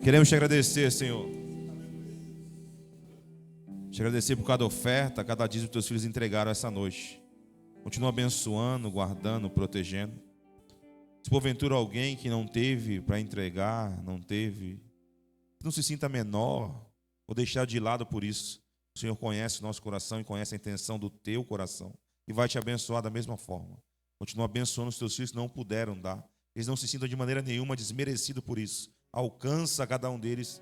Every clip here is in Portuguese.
Queremos te agradecer, Senhor. Te agradecer por cada oferta, cada dízimo que teus filhos entregaram essa noite. Continua abençoando, guardando, protegendo. Se porventura alguém que não teve para entregar, não se sinta menor ou deixar de lado por isso. O Senhor conhece o nosso coração e conhece a intenção do teu coração e vai te abençoar da mesma forma. Continua abençoando os teus filhos que não puderam dar. Eles não se sintam de maneira nenhuma desmerecidos por isso. Alcança cada um deles.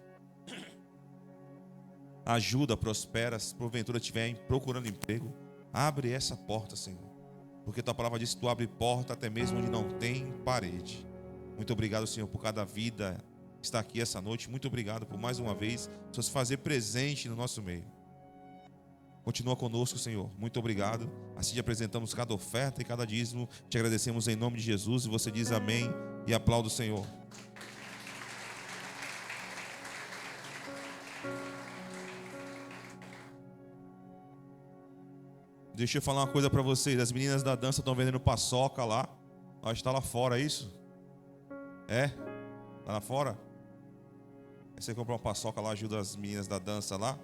Ajuda, prospera. Se porventura estiverem procurando emprego, abre essa porta, Senhor. Porque tua palavra diz que tu abre porta até mesmo onde não tem parede. Muito obrigado, Senhor, por cada vida que está aqui essa noite. Muito obrigado por mais uma vez se fazer presente no nosso meio. Continua conosco, Senhor. Muito obrigado. Assim te apresentamos cada oferta e cada dízimo. Te agradecemos em nome de Jesus. E você diz amém e aplauda o Senhor. Deixa eu falar uma coisa para vocês. As meninas da dança estão vendendo paçoca lá. Acho que está lá fora, é isso? É? Está lá fora? Aí você compra uma paçoca lá, ajuda as meninas da dança lá.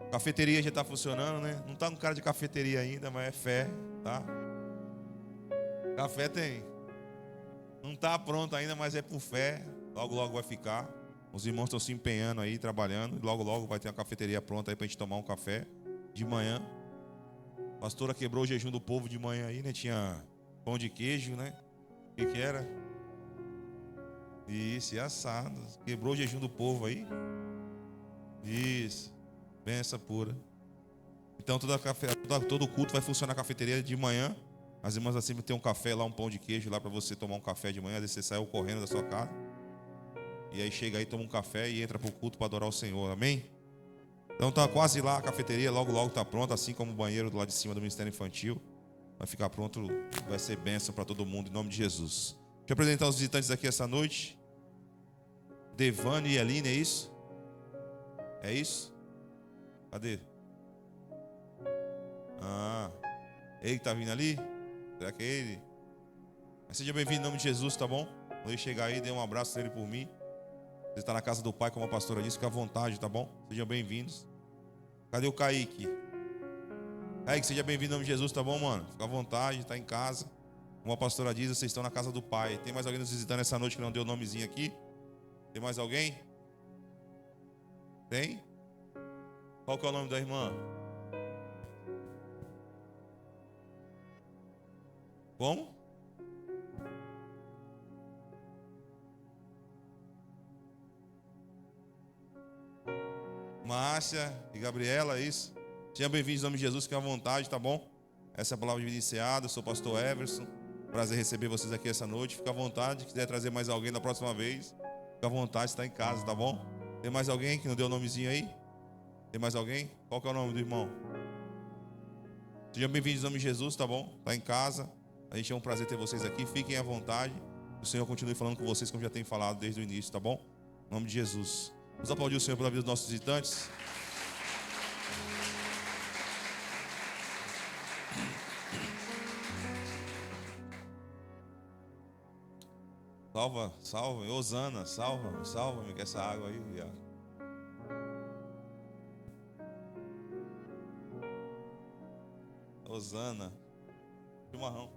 Cafeteria já está funcionando, né? Não está com cara de cafeteria ainda, mas é fé, tá? Café tem. Não está pronto ainda, mas é por fé. Logo, logo vai ficar. Os irmãos estão se empenhando aí, trabalhando. Logo, logo vai ter uma cafeteria pronta aí para a gente tomar um café de manhã. A pastora quebrou o jejum do povo de manhã aí, né? Tinha pão de queijo, né? O que era? Isso, e assado. Quebrou o jejum do povo aí. Isso. Benção pura. Então todo culto vai funcionar na cafeteria de manhã. As irmãs assim tem um café lá, um pão de queijo lá para você tomar um café de manhã. Às vezes você saiu correndo da sua casa. E aí chega aí, toma um café e entra para o culto para adorar o Senhor. Amém? Então tá quase lá a cafeteria, logo logo tá pronta, assim como o banheiro do lado de cima do Ministério Infantil. Vai ficar pronto, vai ser bênção para todo mundo, em nome de Jesus. Deixa eu apresentar os visitantes aqui essa noite. Devane e Aline, é isso? É isso? Cadê? Ele que tá vindo ali? Será que é ele? Mas seja bem-vindo em nome de Jesus, tá bom? Quando ele chegar aí, dê um abraço nele por mim. Você está na casa do Pai, como a pastora disse, fica à vontade, tá bom? Sejam bem-vindos. Cadê o Kaique? Kaique, seja bem-vindo em nome de Jesus, tá bom, mano? Fica à vontade, tá em casa. Como a pastora diz, vocês estão na casa do Pai. Tem mais alguém nos visitando essa noite que não deu o nomezinho aqui? Tem mais alguém? Tem? Qual que é o nome da irmã? Como? Márcia e Gabriela, é isso? Sejam bem-vindos em nome de Jesus, fiquem à vontade, tá bom? Essa é a palavra de vida iniciada, eu sou o pastor Everson. Prazer receber vocês aqui essa noite. Fica à vontade, se quiser trazer mais alguém da próxima vez, fica à vontade, está em casa, tá bom? Tem mais alguém que não deu o nomezinho aí? Tem mais alguém? Qual que é o nome do irmão? Sejam bem-vindos em nome de Jesus, tá bom? Está em casa. A gente é um prazer ter vocês aqui. Fiquem à vontade. O Senhor continue falando com vocês, como já tem falado desde o início, tá bom? Em nome de Jesus. Vamos aplaudir o Senhor pela vida dos nossos visitantes. Salva, Osana, salva-me com essa água aí, viado. Osana, chimarrão.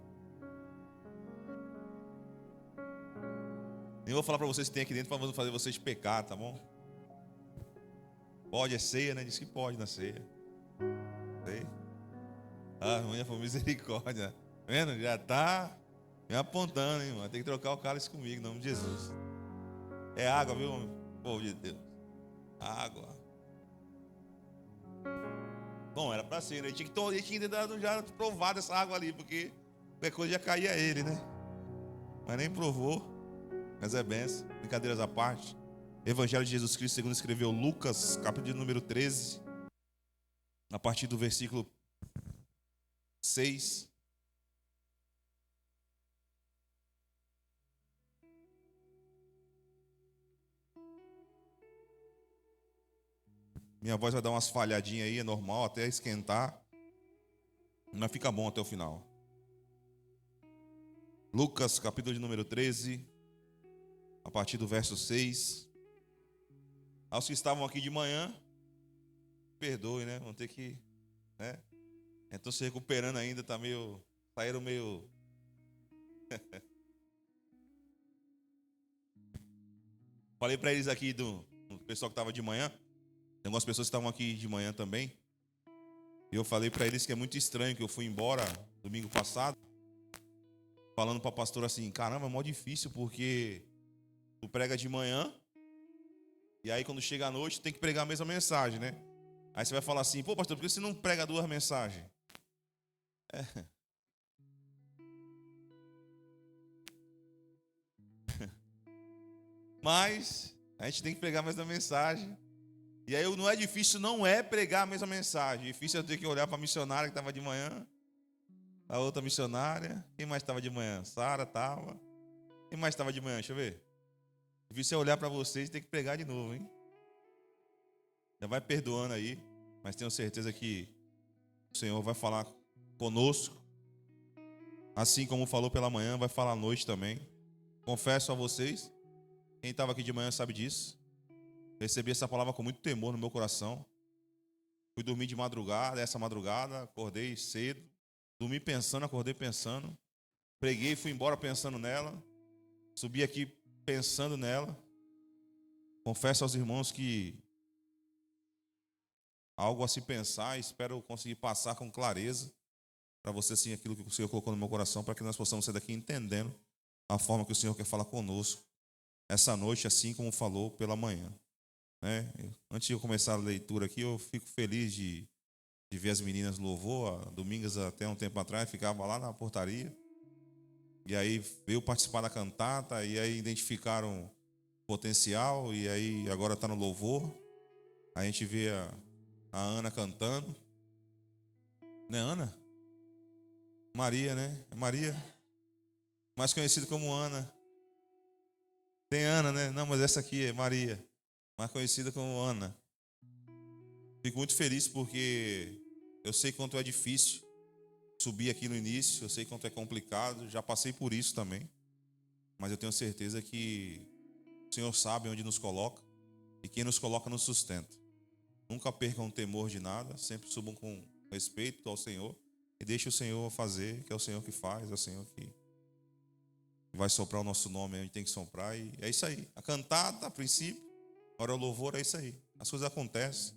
Nem vou falar para vocês que tem aqui dentro para fazer vocês pecar, tá bom? Pode, é ceia, né? Diz que pode na ceia. Sei. Amanhã por misericórdia. Tá vendo? Já tá me apontando, hein, mano? Tem que trocar o cálice comigo, em nome de Jesus. É água, viu, povo de Deus? Água. Bom, era pra ser, né? Ele tinha que ter já provado essa água ali, porque qualquer coisa já caía ele, né? Mas nem provou. Mas é benção. Brincadeiras à parte. Evangelho de Jesus Cristo, segundo escreveu Lucas, capítulo número 13, a partir do versículo 6. Minha voz vai dar umas falhadinhas aí, é normal, até esquentar. Mas fica bom até o final. Lucas, capítulo de número 13, a partir do verso 6. Aos que estavam aqui de manhã, perdoe, né? Vão ter que, né? Estão se recuperando ainda, tá meio, saíram meio. Falei para eles aqui do pessoal que estava de manhã. Tem algumas pessoas que estavam aqui de manhã também. E eu falei para eles que é muito estranho que eu fui embora domingo passado, falando para a pastora assim: caramba, é mó difícil porque tu prega de manhã e aí quando chega à noite tem que pregar a mesma mensagem, né? Aí você vai falar assim: pô, pastor, por que você não prega duas mensagens? É. Mas a gente tem que pregar a mesma mensagem. E aí não é difícil, não é pregar a mesma mensagem. Difícil é eu ter que olhar para a missionária que estava de manhã, a outra missionária. Quem mais estava de manhã? Sara estava. Quem mais estava de manhã? Deixa eu ver. Difícil é olhar para vocês e ter que pregar de novo, hein? Já vai perdoando aí, mas tenho certeza que o Senhor vai falar conosco. Assim como falou pela manhã, vai falar à noite também. Confesso a vocês, quem estava aqui de manhã sabe disso. Recebi essa palavra com muito temor no meu coração. Fui dormir de madrugada, essa madrugada, acordei cedo. Dormi pensando, acordei pensando. Preguei e fui embora pensando nela. Subi aqui pensando nela. Confesso aos irmãos que algo a se pensar. Espero conseguir passar com clareza para você, assim, aquilo que o Senhor colocou no meu coração, para que nós possamos sair daqui entendendo a forma que o Senhor quer falar conosco essa noite, assim como falou pela manhã. Né? Antes de eu começar a leitura aqui, eu fico feliz de ver as meninas no louvor. Domingas, até um tempo atrás, ficava lá na portaria. E aí veio participar da cantata, e aí identificaram potencial, e aí agora está no louvor. A gente vê a Ana cantando. Não é Ana? Maria, né? É Maria. Mais conhecida como Ana. Tem Ana, né? Não, mas essa aqui é Maria. Mais conhecida como Ana. Fico muito feliz porque eu sei quanto é difícil subir aqui no início, eu sei quanto é complicado, já passei por isso também. Mas eu tenho certeza que o Senhor sabe onde nos coloca e quem nos coloca nos sustenta. Nunca percam o temor de nada, sempre subam com respeito ao Senhor e deixem o Senhor fazer, que é o Senhor que faz, é o Senhor que vai soprar o nosso nome onde tem que soprar. E é isso aí. A cantata, a princípio, agora o louvor, é isso aí. As coisas acontecem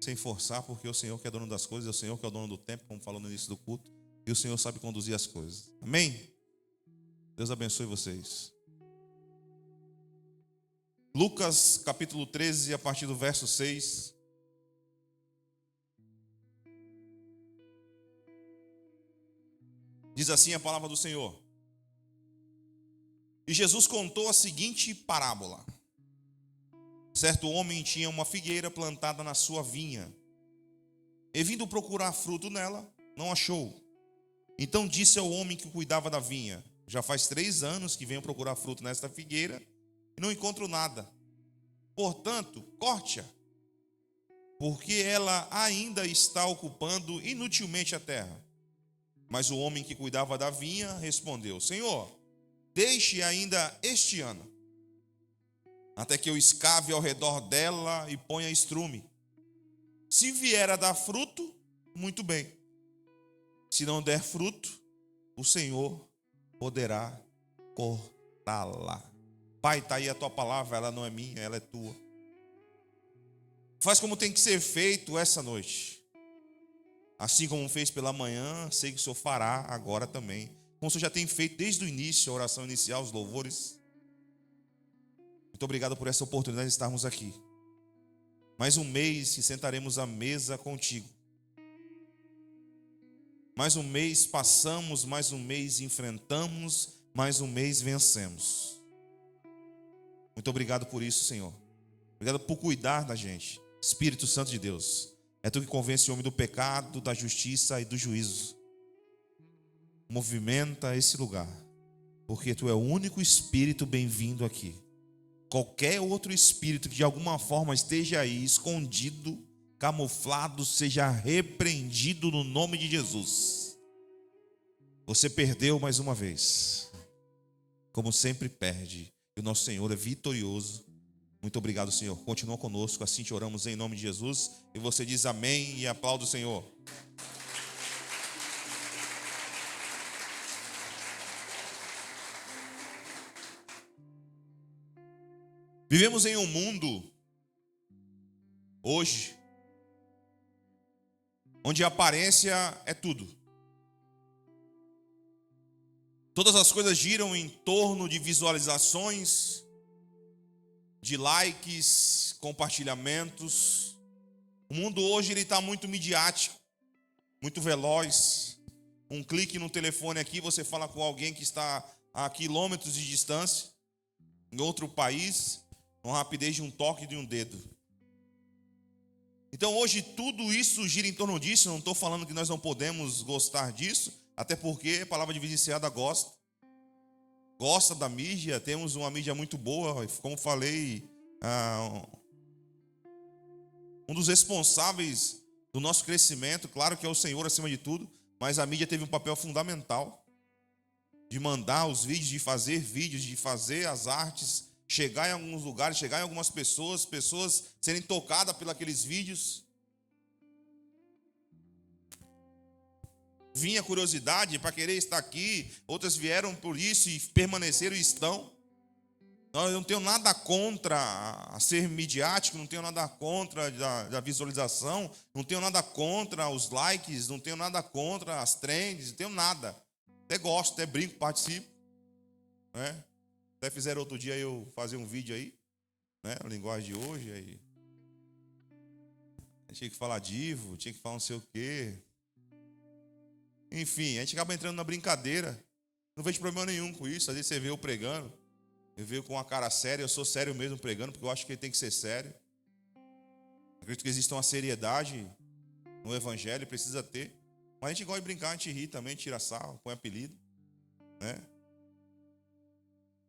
sem forçar, porque é o Senhor que é dono das coisas, é o Senhor que é o dono do tempo, como falou no início do culto, e o Senhor sabe conduzir as coisas. Amém? Deus abençoe vocês. Lucas capítulo 13, a partir do verso 6. Diz assim a palavra do Senhor: e Jesus contou a seguinte parábola. Certo homem tinha uma figueira plantada na sua vinha, e vindo procurar fruto nela, não achou. Então disse ao homem que cuidava da vinha: já faz 3 anos que venho procurar fruto nesta figueira, e não encontro nada. Portanto, corte-a, porque ela ainda está ocupando inutilmente a terra. Mas o homem que cuidava da vinha respondeu: Senhor, deixe ainda este ano, até que eu escave ao redor dela e ponha estrume. Se vier a dar fruto, muito bem. Se não der fruto, o Senhor poderá cortá-la. Pai, está aí a tua palavra, ela não é minha, ela é tua. Faz como tem que ser feito essa noite. Assim como fez pela manhã, sei que o Senhor fará agora também. Como o Senhor já tem feito desde o início, a oração inicial, os louvores. Muito obrigado por essa oportunidade de estarmos aqui. Mais um mês que sentaremos à mesa contigo. Mais um mês passamos, mais um mês enfrentamos, mais um mês vencemos. Muito obrigado por isso, Senhor. Obrigado por cuidar da gente. Espírito Santo de Deus, é tu que convence o homem do pecado, da justiça e do juízo. Movimenta esse lugar, porque tu é o único espírito bem-vindo aqui. Qualquer outro espírito que de alguma forma esteja aí escondido, camuflado, seja repreendido no nome de Jesus. Você perdeu mais uma vez, como sempre perde. E o nosso Senhor é vitorioso. Muito obrigado, Senhor. Continua conosco, assim te oramos em nome de Jesus. E você diz amém e aplauda o Senhor. Vivemos em um mundo, hoje, onde a aparência é tudo. Todas as coisas giram em torno de visualizações, de likes, compartilhamentos. O mundo hoje está muito midiático, muito veloz. Um clique no telefone aqui, você fala com alguém que está a quilômetros de distância, em outro país, com a rapidez de um toque de um dedo. Então hoje tudo isso gira em torno disso. Não estou falando que nós não podemos gostar disso, até porque a palavra de vida enseada gosta da mídia. Temos uma mídia muito boa, como falei, um dos responsáveis do nosso crescimento, claro que é o Senhor acima de tudo, mas a mídia teve um papel fundamental de mandar os vídeos, de fazer vídeos, de fazer as artes, chegar em alguns lugares, chegar em algumas pessoas serem tocadas por aqueles vídeos. Vinha curiosidade para querer estar aqui, outras vieram por isso e permaneceram e estão. Eu não tenho nada contra a ser midiático, não tenho nada contra da visualização, não tenho nada contra os likes, não tenho nada contra as trends, não tenho nada. Até gosto, até brinco, participo, né? Até fizeram outro dia eu fazer um vídeo aí, né? A linguagem de hoje aí. Tinha que falar divo, tinha que falar não sei o quê. Enfim, a gente acaba entrando na brincadeira. Não vejo problema nenhum com isso. Às vezes você vê eu pregando, eu vejo com uma cara séria, eu sou sério mesmo pregando, porque eu acho que ele tem que ser sério. Acredito que existe uma seriedade no evangelho, precisa ter. Mas a gente gosta de brincar, a gente ri também, tira sarro, põe apelido, né?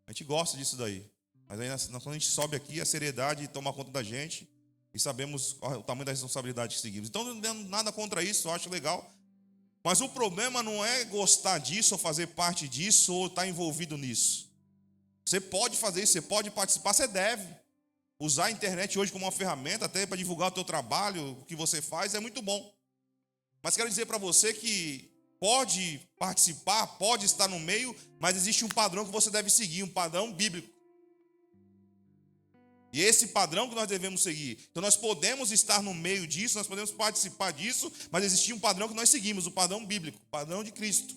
A gente gosta disso daí. Mas aí, quando a gente sobe aqui, a seriedade toma conta da gente e sabemos o tamanho da responsabilidade que seguimos. Então, não tenho nada contra isso, eu acho legal. Mas o problema não é gostar disso, ou fazer parte disso, ou estar envolvido nisso. Você pode fazer isso, você pode participar, você deve. Usar a internet hoje como uma ferramenta, até para divulgar o teu trabalho, o que você faz, é muito bom. Mas quero dizer para você que pode participar, pode estar no meio, mas existe um padrão que você deve seguir, um padrão bíblico. E esse padrão que nós devemos seguir. Então nós podemos estar no meio disso, nós podemos participar disso, mas existe um padrão que nós seguimos, o padrão bíblico, o padrão de Cristo.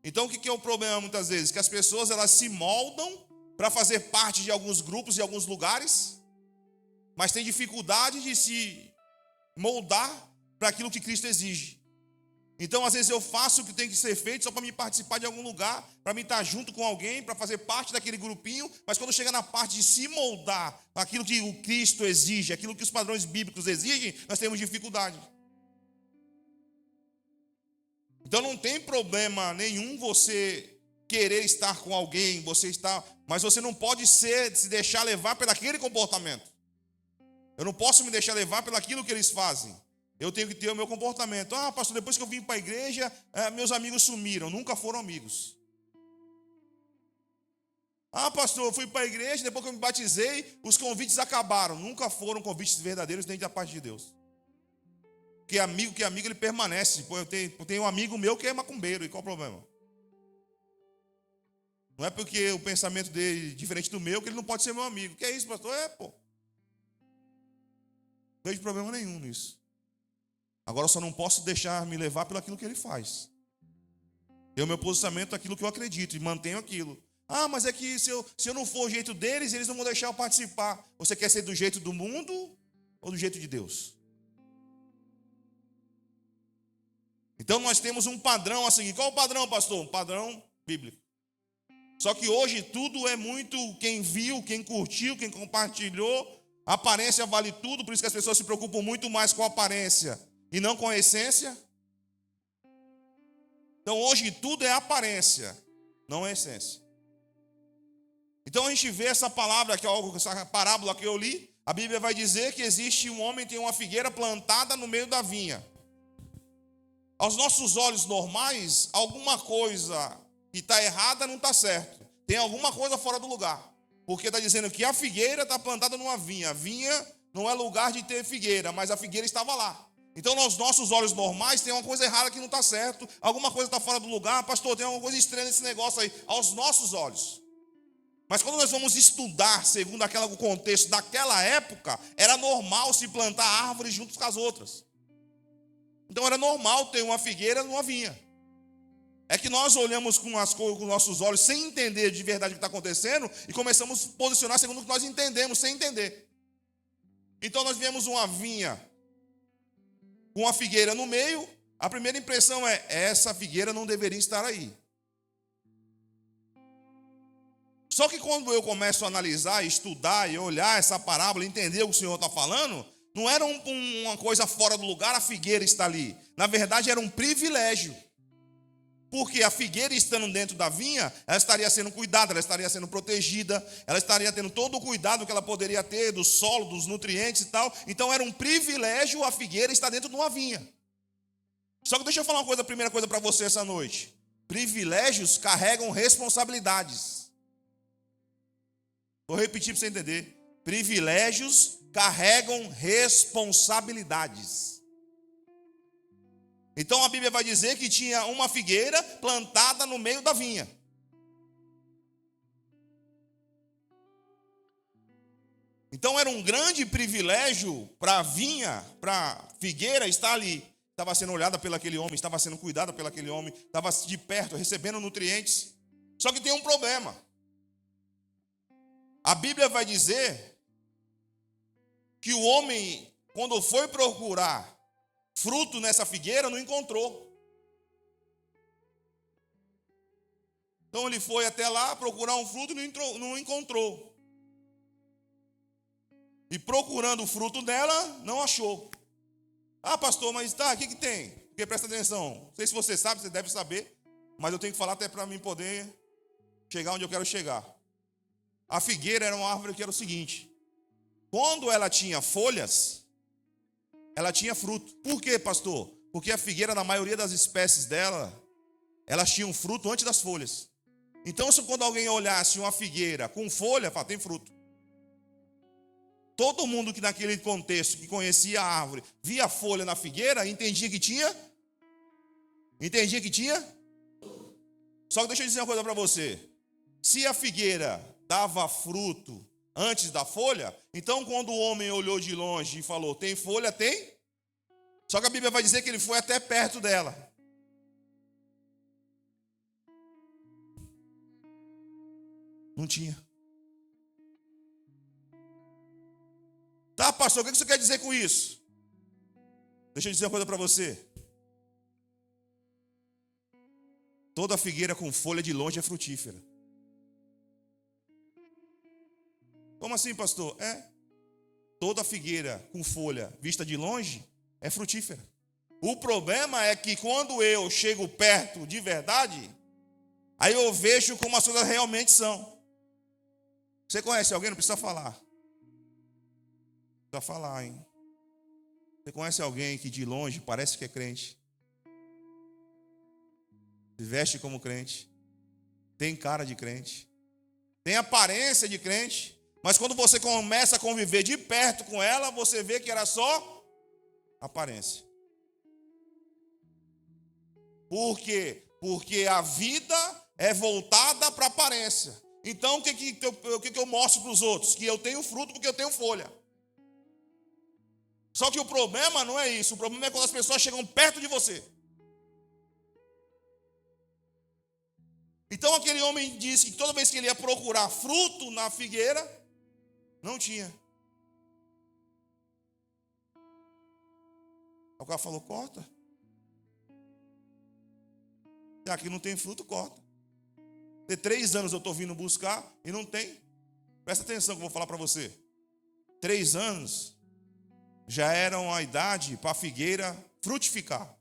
Então o que é o problema muitas vezes? Que as pessoas elas se moldam para fazer parte de alguns grupos e alguns lugares, mas têm dificuldade de se moldar para aquilo que Cristo exige. Então, às vezes eu faço o que tem que ser feito só para me participar de algum lugar, para me estar junto com alguém, para fazer parte daquele grupinho, mas quando chega na parte de se moldar aquilo que o Cristo exige, aquilo que os padrões bíblicos exigem, nós temos dificuldade. Então não tem problema nenhum você querer estar com alguém, mas você não pode se deixar levar por aquele comportamento. Eu não posso me deixar levar pelo aquilo que eles fazem. Eu tenho que ter o meu comportamento. Ah, pastor, depois que eu vim para a igreja, meus amigos sumiram. Nunca foram amigos. Ah, pastor, eu fui para a igreja, depois que eu me batizei, os convites acabaram. Nunca foram convites verdadeiros, nem da parte de Deus. Que amigo, ele permanece. Eu tenho um amigo meu que é macumbeiro, e qual o problema? Não é porque o pensamento dele é diferente do meu, que ele não pode ser meu amigo. Que é isso, pastor? Não vejo problema nenhum nisso. Agora eu só não posso deixar me levar pelo aquilo que ele faz. Tenho meu posicionamento aquilo que eu acredito e mantenho aquilo. Ah, mas é que se eu não for o jeito deles, eles não vão deixar eu participar. Você quer ser do jeito do mundo ou do jeito de Deus? Então nós temos um padrão a seguir. Qual o padrão, pastor? Um padrão bíblico. Só que hoje tudo é muito quem viu, quem curtiu, quem compartilhou. A aparência vale tudo, por isso que as pessoas se preocupam muito mais com a aparência e não com a essência. Então hoje tudo é aparência, não é essência. Então a gente vê essa palavra, essa parábola que eu li, a Bíblia vai dizer que existe um homem que tem uma figueira plantada no meio da vinha. Aos nossos olhos normais, alguma coisa que está errada não está certo. Tem alguma coisa fora do lugar. Porque está dizendo que a figueira está plantada numa vinha. A vinha não é lugar de ter figueira, mas a figueira estava lá. Então, nos nossos olhos normais, tem uma coisa errada que não está certo. Alguma coisa está fora do lugar. Pastor, tem alguma coisa estranha nesse negócio aí. Aos nossos olhos. Mas quando nós vamos estudar, segundo o contexto daquela época, era normal se plantar árvores junto com as outras. Então, era normal ter uma figueira numa vinha. É que nós olhamos com as coisas com nossos olhos sem entender de verdade o que está acontecendo e começamos a posicionar segundo o que nós entendemos, sem entender. Então nós vemos uma vinha com uma figueira no meio. A primeira impressão é: essa figueira não deveria estar aí. Só que quando eu começo a analisar, estudar e olhar essa parábola, entender o que o Senhor está falando, não era uma coisa fora do lugar a figueira estar ali. Na verdade era um privilégio. Porque a figueira estando dentro da vinha, ela estaria sendo cuidada, ela estaria sendo protegida, ela estaria tendo todo o cuidado que ela poderia ter do solo, dos nutrientes e tal. Então era um privilégio a figueira estar dentro de uma vinha. Só que deixa eu falar uma coisa, a primeira coisa para você essa noite. Privilégios carregam responsabilidades. Vou repetir para você entender. Privilégios carregam responsabilidades. Então a Bíblia vai dizer que tinha uma figueira plantada no meio da vinha. Então era um grande privilégio para a vinha, para a figueira estar ali. Estava sendo olhada por aquele homem, estava sendo cuidada por aquele homem, estava de perto, recebendo nutrientes. Só que tem um problema. A Bíblia vai dizer que o homem, quando foi procurar fruto nessa figueira, não encontrou. Então ele foi até lá procurar um fruto e não encontrou. E procurando o fruto dela, não achou. Ah, pastor, mas tá, o que tem? Porque presta atenção, não sei se você sabe, você deve saber, mas eu tenho que falar até para mim poder chegar onde eu quero chegar. A figueira era uma árvore que era o seguinte: quando ela tinha folhas, ela tinha fruto. Por quê, pastor? Porque a figueira, na maioria das espécies dela, elas tinham fruto antes das folhas. Então, se quando alguém olhasse uma figueira com folha, fala, tem fruto. Todo mundo que naquele contexto, que conhecia a árvore, via a folha na figueira, entendia que tinha? Entendia que tinha? Só que deixa eu dizer uma coisa para você. Se a figueira dava fruto antes da folha, então quando o homem olhou de longe e falou, tem folha? Tem. Só que a Bíblia vai dizer que ele foi até perto dela. Não tinha. Tá, pastor, o que você quer dizer com isso? Deixa eu dizer uma coisa para você. Toda figueira com folha de longe é frutífera. Como assim, pastor? Toda figueira com folha vista de longe é frutífera. O problema é que quando eu chego perto de verdade, aí eu vejo como as coisas realmente são. Você conhece alguém? Não precisa falar. Não precisa falar, hein? Você conhece alguém que de longe parece que é crente? Se veste como crente? Tem cara de crente? Tem aparência de crente? Mas quando você começa a conviver de perto com ela, você vê que era só aparência. Por quê? Porque a vida é voltada para a aparência. Então, o que eu mostro para os outros? Que eu tenho fruto porque eu tenho folha. Só que o problema não é isso. O problema é quando as pessoas chegam perto de você. Então, aquele homem disse que toda vez que ele ia procurar fruto na figueira, não tinha. O cara falou, corta. Aqui não tem fruto, corta. De 3 anos eu estou vindo buscar e não tem. Presta atenção que eu vou falar para você. 3 anos já eram a idade para a figueira frutificar.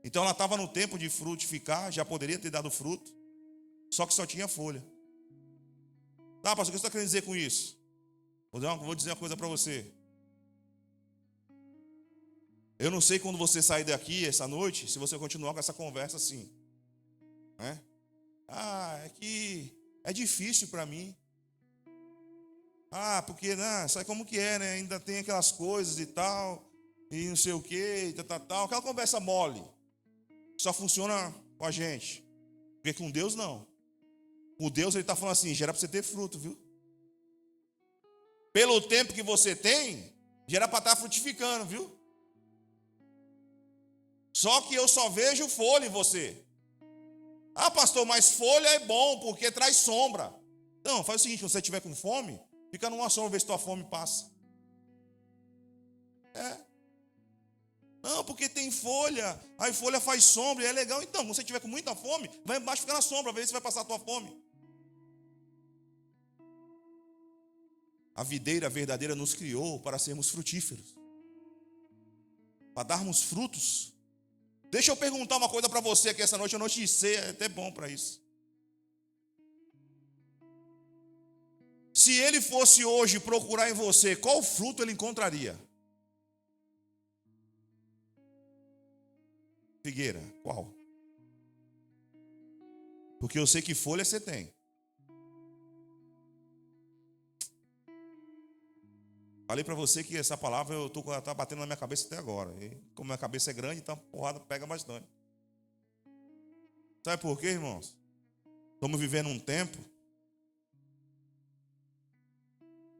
Então ela estava no tempo de frutificar, já poderia ter dado fruto, só que só tinha folha. Tá, pastor, o que você está querendo dizer com isso? Vou dizer uma coisa para você. Eu não sei quando você sair daqui essa noite, se você continuar com essa conversa assim. É que é difícil para mim. Ah, porque, né, sabe como que é, né? Ainda tem aquelas coisas e tal, e não sei o quê, e tal. Aquela conversa mole. Só funciona com a gente. Porque com Deus, não. Com Deus, ele está falando assim, gera para você ter fruto, viu? Pelo tempo que você tem, gera para estar frutificando, viu? Só que eu só vejo folha em você. Ah, pastor, mas folha é bom, porque traz sombra. Não, faz o seguinte, quando você estiver com fome, fica numa sombra, vê se tua fome passa. Não, porque tem folha, aí folha faz sombra e é legal. Então, quando você estiver com muita fome, vai embaixo, fica na sombra, vê se vai passar a tua fome. A videira verdadeira nos criou para sermos frutíferos, para darmos frutos. Deixa eu perguntar uma coisa para você aqui essa noite, a noite de ceia é até bom para isso. Se ele fosse hoje procurar em você, qual fruto ele encontraria? Figueira, qual? Porque eu sei que folha você tem. Falei para você que essa palavra tá batendo na minha cabeça até agora. E como minha cabeça é grande, então a porrada pega bastante. Sabe por quê, irmãos? Estamos vivendo um tempo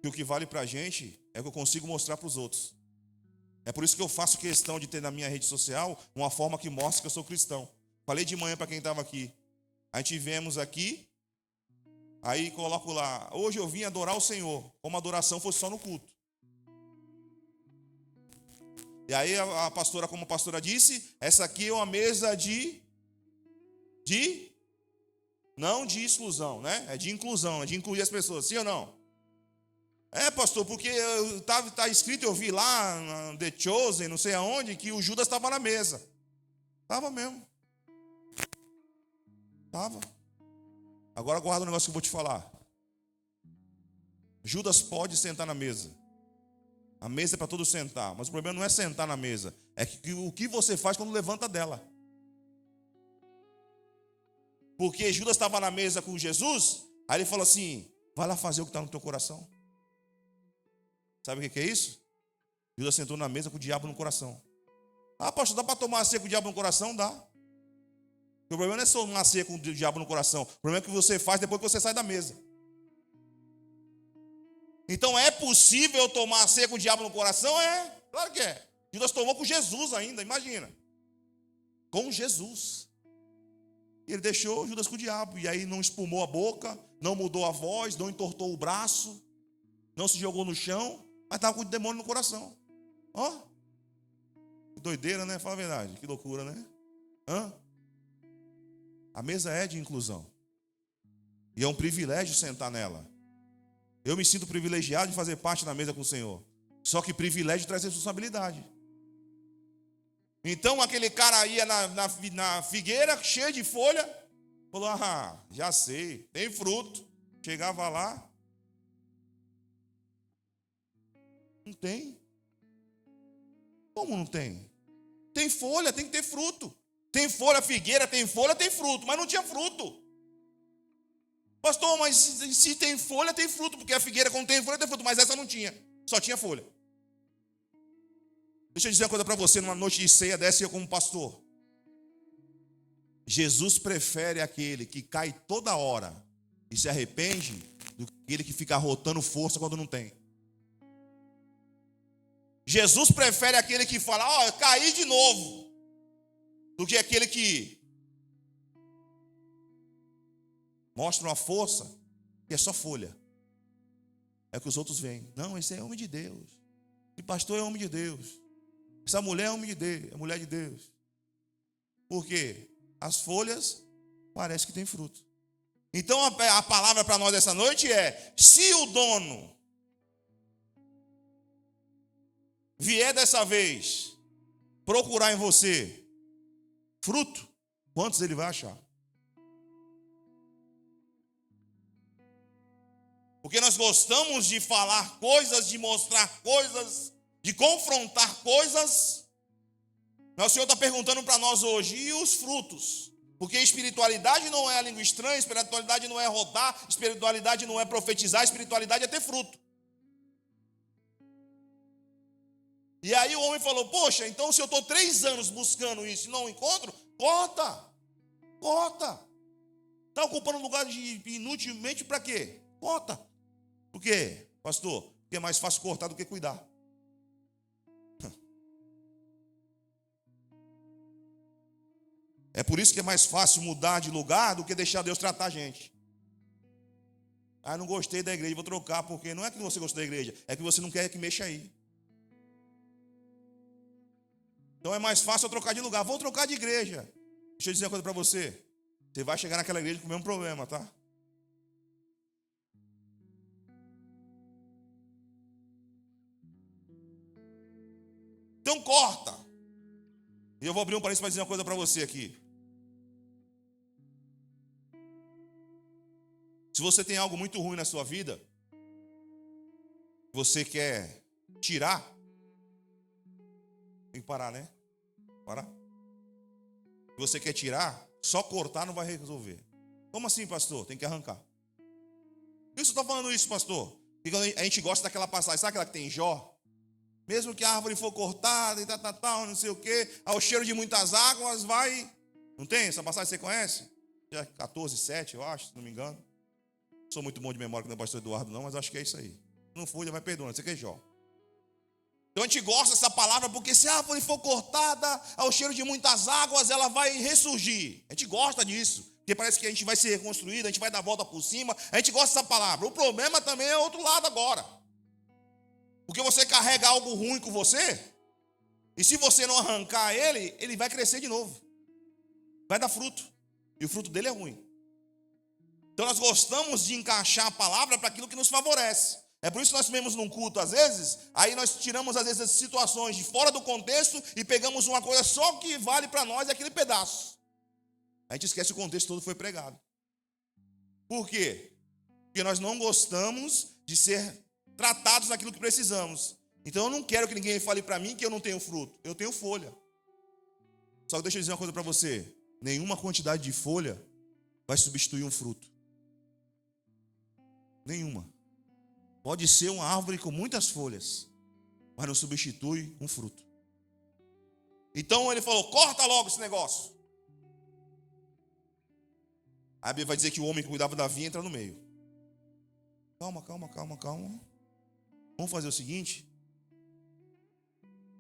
que o que vale para a gente é o que eu consigo mostrar para os outros. É por isso que eu faço questão de ter na minha rede social uma forma que mostre que eu sou cristão. Falei de manhã para quem estava aqui. A gente viemos aqui, aí coloco lá, hoje eu vim adorar o Senhor, como a adoração fosse só no culto. E aí a pastora, como a pastora disse, essa aqui é uma mesa não de exclusão, né? É de inclusão, é de incluir as pessoas, sim ou não? É, pastor, porque tá escrito, eu vi lá na The Chosen, não sei aonde, que o Judas estava na mesa. Estava mesmo. Estava. Agora guarda o negócio que eu vou te falar. Judas pode sentar na mesa. A mesa é para todos sentar, mas o problema não é sentar na mesa, é que o que você faz quando levanta dela. Porque Judas estava na mesa com Jesus, aí ele falou assim, vai lá fazer o que está no teu coração. Sabe o que é isso? Judas sentou na mesa com o diabo no coração. Ah, pastor, dá para tomar a ceia com o diabo no coração? Dá. O problema não é só tomar a ceia com o diabo no coração, o problema é o que você faz depois que você sai da mesa. Então é possível eu tomar a ceia com o diabo no coração? É, claro que é. Judas tomou com Jesus ainda, imagina. Com Jesus. E ele deixou Judas com o diabo. E aí não espumou a boca, não mudou a voz, não entortou o braço, não se jogou no chão, mas estava com o demônio no coração. Ó, que doideira, né? Fala a verdade, que loucura, né? A mesa é de inclusão. E é um privilégio sentar nela. Eu me sinto privilegiado de fazer parte da mesa com o Senhor. Só que privilégio traz responsabilidade. Então aquele cara ia na figueira, cheio de folha, falou, já sei, tem fruto. Chegava lá, não tem. Como não tem? Tem folha, tem que ter fruto. Tem folha, figueira, tem folha, tem fruto, mas não tinha fruto. Pastor, mas se tem folha, tem fruto, porque a figueira quando tem folha, tem fruto, mas essa não tinha, só tinha folha. Deixa eu dizer uma coisa para você, numa noite de ceia dessa, eu como pastor. Jesus prefere aquele que cai toda hora e se arrepende, do que aquele que fica rotando força quando não tem. Jesus prefere aquele que fala, caí de novo, do que aquele que mostra uma força que é só folha. É o que os outros veem. Não, esse é homem de Deus. Esse pastor é homem de Deus. Essa mulher é homem de Deus, é mulher de Deus. Por quê? As folhas parece que tem fruto. Então a palavra para nós essa noite é: se o dono vier dessa vez procurar em você fruto, quantos ele vai achar? Porque nós gostamos de falar coisas, de mostrar coisas, de confrontar coisas. Mas o Senhor está perguntando para nós hoje, e os frutos? Porque espiritualidade não é a língua estranha, espiritualidade não é rodar, espiritualidade não é profetizar, espiritualidade é ter fruto. E aí o homem falou, poxa, então se eu estou 3 anos buscando isso e não encontro, corta. Está ocupando lugar inutilmente para quê? Corta. Por quê, pastor? Porque é mais fácil cortar do que cuidar. É por isso que é mais fácil mudar de lugar do que deixar Deus tratar a gente. Ah, não gostei da igreja, vou trocar, porque não é que você gostou da igreja, é que você não quer que mexa aí. Então é mais fácil eu trocar de lugar, vou trocar de igreja. Deixa eu dizer uma coisa para você. Você vai chegar naquela igreja com o mesmo problema, tá? Então corta. E eu vou abrir um parênteses para dizer uma coisa para você aqui. Se você tem algo muito ruim na sua vida, você quer tirar, tem que parar, né? Parar. Se você quer tirar, só cortar não vai resolver. Como assim, pastor? Tem que arrancar. Por que eu estou falando isso, pastor? Porque a gente gosta daquela passagem, sabe aquela que tem em Jó? Mesmo que a árvore for cortada e tal, não sei o quê, ao cheiro de muitas águas vai... Não tem essa passagem, você conhece? Já 14:7, eu acho, se não me engano. Não sou muito bom de memória com o pastor Eduardo, não, mas acho que é isso aí. Se não for, já vai perdoando, você que é Jó. Então a gente gosta dessa palavra porque se a árvore for cortada ao cheiro de muitas águas, ela vai ressurgir. A gente gosta disso, porque parece que a gente vai ser reconstruído, a gente vai dar a volta por cima. A gente gosta dessa palavra. O problema também é outro lado agora. Porque você carrega algo ruim com você, e se você não arrancar ele, ele vai crescer de novo. Vai dar fruto. E o fruto dele é ruim. Então nós gostamos de encaixar a palavra para aquilo que nos favorece. É por isso que nós vemos num culto, às vezes, aí nós tiramos, às vezes, as situações de fora do contexto e pegamos uma coisa só que vale para nós, aquele pedaço. A gente esquece que o contexto todo foi pregado. Por quê? Porque nós não gostamos de ser tratados naquilo que precisamos. Então eu não quero que ninguém fale para mim que eu não tenho fruto. Eu tenho folha. Só que deixa eu dizer uma coisa para você. Nenhuma quantidade de folha vai substituir um fruto. Nenhuma. Pode ser uma árvore com muitas folhas, mas não substitui um fruto. Então ele falou, corta logo esse negócio. A Bíblia vai dizer que o homem que cuidava da vinha entra no meio. Calma. Vamos fazer o seguinte.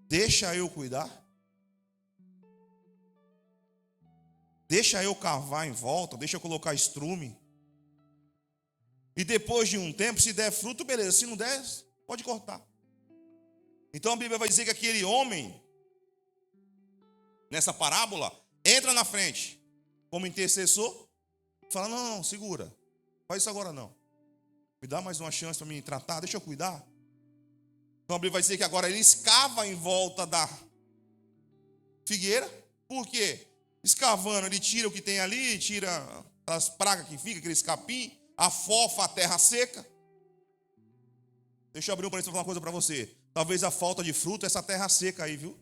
Deixa eu cuidar. Deixa eu cavar em volta, deixa eu colocar estrume. E depois de um tempo, se der fruto, beleza. Se não der, pode cortar. Então a Bíblia vai dizer que aquele homem, nessa parábola, entra na frente, como intercessor, fala, não, segura. Faz isso agora não. Me dá mais uma chance para me tratar, deixa eu cuidar. Então a Bíblia vai dizer que agora ele escava em volta da figueira. Por quê? Escavando, ele tira o que tem ali, tira as pragas que ficam, aqueles capim, afofa a terra seca. Deixa eu abrir um parênteses para falar uma coisa para você. Talvez a falta de fruto é essa terra seca aí, viu?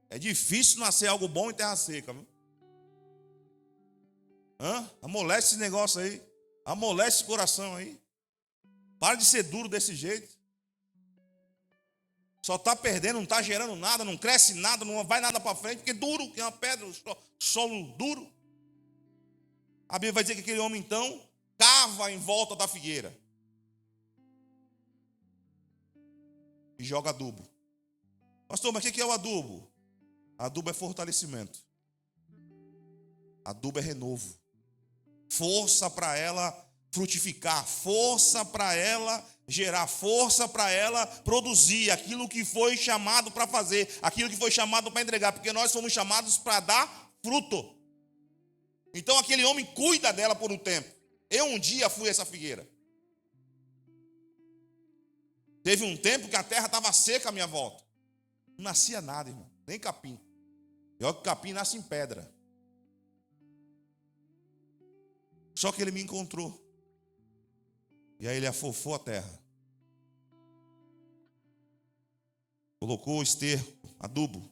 É difícil nascer algo bom em terra seca, viu? Amolece esse negócio aí. Amolece esse coração aí. Para de ser duro desse jeito. Só está perdendo, não está gerando nada, não cresce nada, não vai nada para frente, porque é duro, que é uma pedra, solo duro. A Bíblia vai dizer que aquele homem, então, cava em volta da figueira. E joga adubo. Pastor, mas o que é o adubo? Adubo é fortalecimento. Adubo é renovo. Força para ela frutificar, força para ela gerar, força para ela produzir aquilo que foi chamado para fazer, aquilo que foi chamado para entregar, porque nós somos chamados para dar fruto. Então aquele homem cuida dela por um tempo. Eu um dia fui essa figueira. Teve um tempo que a terra estava seca à minha volta. Não nascia nada, irmão, nem capim. E olha que capim nasce em pedra. Só que ele me encontrou. E aí ele afofou a terra. Colocou esterco, adubo.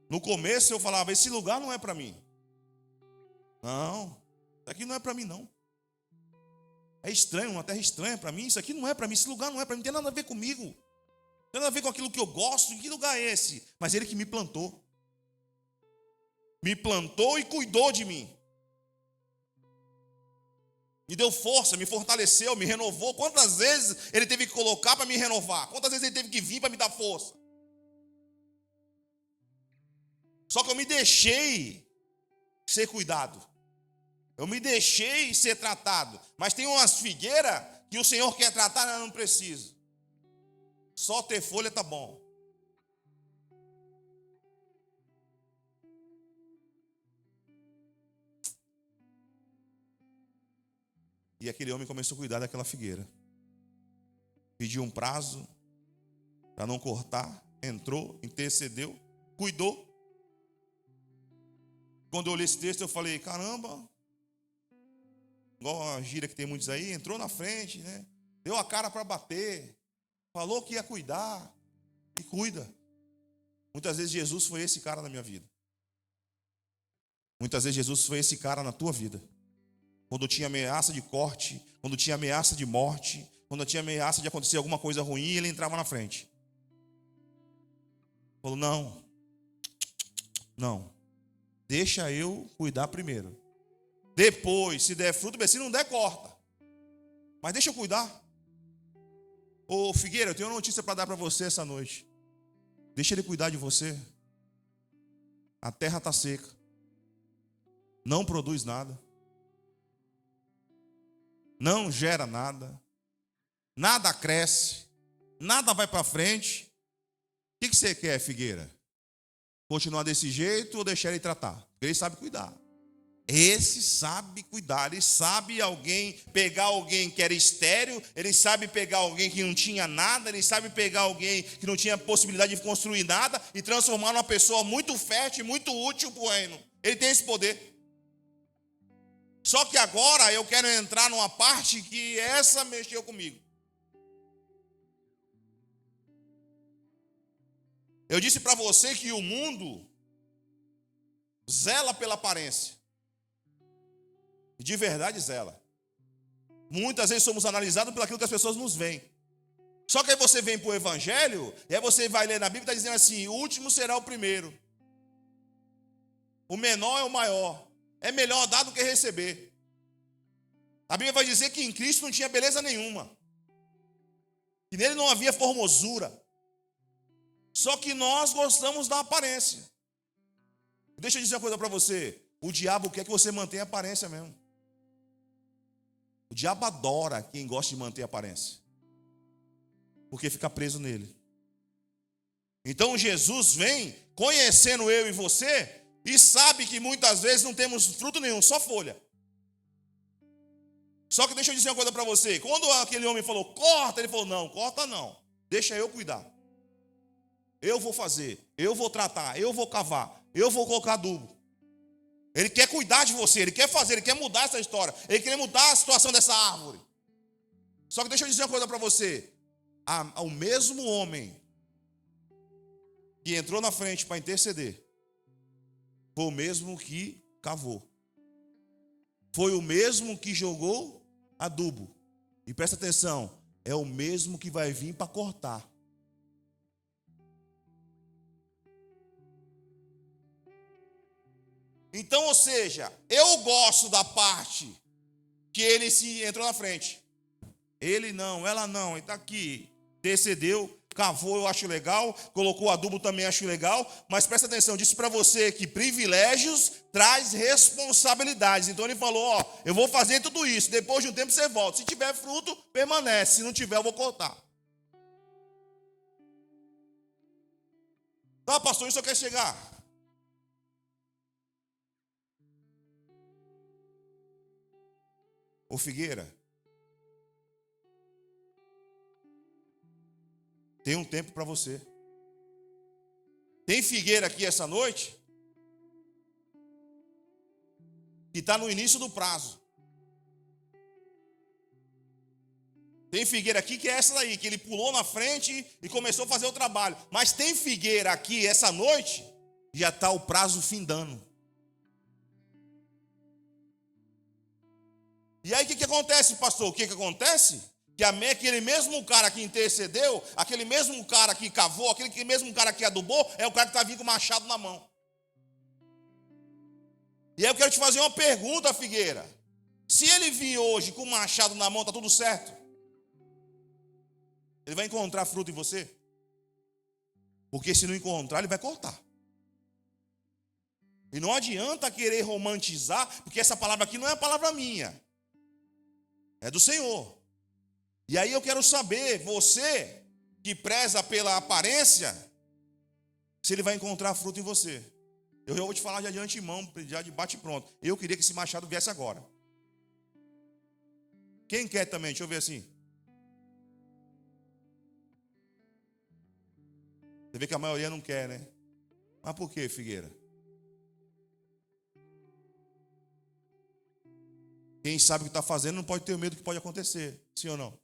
No começo eu falava, esse lugar não é para mim. Não, isso aqui não é para mim não. É estranho, uma terra estranha para mim. Isso aqui não é para mim, esse lugar não é para mim, não tem nada a ver comigo. Tem nada a ver com aquilo que eu gosto. Em que lugar é esse? Mas Ele que me plantou. Me plantou e cuidou de mim. Me deu força, me fortaleceu, me renovou. Quantas vezes Ele teve que colocar para me renovar? Quantas vezes Ele teve que vir para me dar força? Só que eu me deixei ser cuidado. Eu me deixei ser tratado. Mas tem umas figueiras que o Senhor quer tratar, eu não preciso. Só ter folha tá bom. E aquele homem começou a cuidar daquela figueira. Pediu um prazo para não cortar. Entrou, intercedeu, cuidou. Quando eu olhei esse texto, eu falei, caramba. Igual a gíria que tem muitos aí, entrou na frente, né? Deu a cara para bater. Falou que ia cuidar. E cuida. Muitas vezes Jesus foi esse cara na minha vida. Muitas vezes Jesus foi esse cara na tua vida. Quando tinha ameaça de corte, quando tinha ameaça de morte, quando tinha ameaça de acontecer alguma coisa ruim, ele entrava na frente. Falou, não, deixa eu cuidar primeiro. Depois, se der fruto, bem, se não der, corta. Mas deixa eu cuidar. Ô Figueira, eu tenho uma notícia para dar para você essa noite. Deixa ele cuidar de você. A terra está seca. Não produz nada. Não gera nada. Nada cresce. Nada vai para frente. O que você quer, Figueira? Continuar desse jeito ou deixar ele tratar? Ele sabe cuidar. Esse sabe cuidar. Ele sabe pegar alguém que era estéril. Ele sabe pegar alguém que não tinha nada. Ele sabe pegar alguém que não tinha possibilidade de construir nada e transformar numa pessoa muito fértil e muito útil para o reino. Ele tem esse poder. Só que agora eu quero entrar numa parte que essa mexeu comigo. Eu disse para você que o mundo zela pela aparência. De verdade zela. Muitas vezes somos analisados por aquilo que as pessoas nos veem. Só que aí você vem para o Evangelho, e aí você vai ler na Bíblia e está dizendo assim, o último será o primeiro. O menor é o maior. É melhor dar do que receber. A Bíblia vai dizer que em Cristo não tinha beleza nenhuma. Que nele não havia formosura. Só que nós gostamos da aparência. Deixa eu dizer uma coisa para você. O diabo quer que você mantenha a aparência mesmo. O diabo adora quem gosta de manter a aparência. Porque fica preso nele. Então Jesus vem conhecendo eu e você e sabe que muitas vezes não temos fruto nenhum, só folha. Só que deixa eu dizer uma coisa para você. Quando aquele homem falou, corta, ele falou, não, corta não. Deixa eu cuidar. Eu vou fazer, eu vou tratar, eu vou cavar, eu vou colocar adubo. Ele quer cuidar de você, ele quer fazer, ele quer mudar essa história. Ele quer mudar a situação dessa árvore. Só que deixa eu dizer uma coisa para você. O mesmo homem que entrou na frente para interceder foi o mesmo que cavou. Foi o mesmo que jogou adubo. E presta atenção, é o mesmo que vai vir para cortar. Então, ou seja, eu gosto da parte que ele se entrou na frente. Ele não, ela não, ele está aqui. Intercedeu, cavou, eu acho legal. Colocou adubo, também acho legal. Mas presta atenção, eu disse para você que privilégios traz responsabilidades. Então ele falou, ó, eu vou fazer tudo isso. Depois de um tempo você volta. Se tiver fruto, permanece. Se não tiver, eu vou cortar. Tá, pastor, isso eu quero chegar. Ô Figueira, tem um tempo para você. Tem figueira aqui essa noite que está no início do prazo. Tem figueira aqui que é essa daí, que ele pulou na frente e começou a fazer o trabalho. Mas tem figueira aqui essa noite, já está o prazo findando. E aí o que acontece, pastor? O que acontece? Que aquele mesmo cara que intercedeu, aquele mesmo cara que cavou, aquele mesmo cara que adubou, é o cara que está vindo com o machado na mão. E aí eu quero te fazer uma pergunta, Figueira. Se ele vir hoje com o machado na mão, está tudo certo? Ele vai encontrar fruto em você? Porque se não encontrar, ele vai cortar. E não adianta querer romantizar, porque essa palavra aqui não é a palavra minha. É do Senhor. E aí eu quero saber, você que preza pela aparência, se ele vai encontrar fruto em você. Eu vou te falar já de antemão, já de bate pronto. Eu queria que esse machado viesse agora. Quem quer também? Deixa eu ver assim. Você vê que a maioria não quer, né? Mas por quê, Figueira? Quem sabe o que está fazendo não pode ter medo do que pode acontecer. Sim ou não?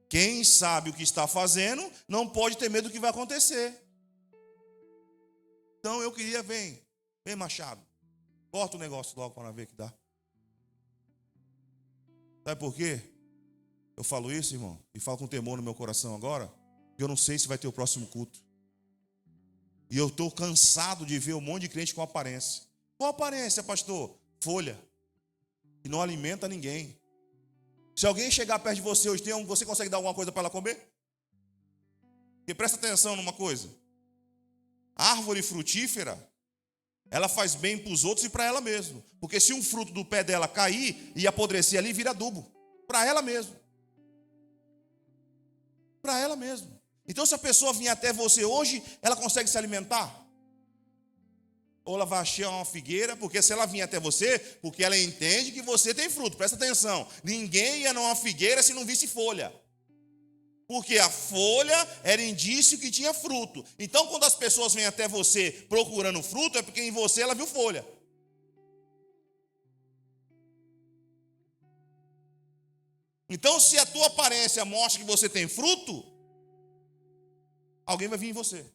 Quem sabe o que está fazendo não pode ter medo do que vai acontecer. Então eu queria, vem machado. Corta o negócio logo para ver o que dá. Sabe por quê? Eu falo isso, irmão, e falo com temor no meu coração agora, porque eu não sei se vai ter o próximo culto. E eu estou cansado de ver um monte de crente com aparência. Qual aparência, pastor? Folha. Que não alimenta ninguém. Se alguém chegar perto de você hoje, você consegue dar alguma coisa para ela comer? Porque presta atenção numa coisa. A árvore frutífera, ela faz bem para os outros e para ela mesma. Porque se um fruto do pé dela cair e apodrecer ali, vira adubo. Para ela mesma. Para ela mesma. Então se a pessoa vir até você hoje, ela consegue se alimentar? Ou ela vai achar uma figueira, porque se ela vir até você, porque ela entende que você tem fruto. Presta atenção, ninguém ia numa figueira se não visse folha. Porque a folha era indício que tinha fruto. Então quando as pessoas vêm até você procurando fruto, é porque em você ela viu folha. Então se a tua aparência mostra que você tem fruto, alguém vai vir em você.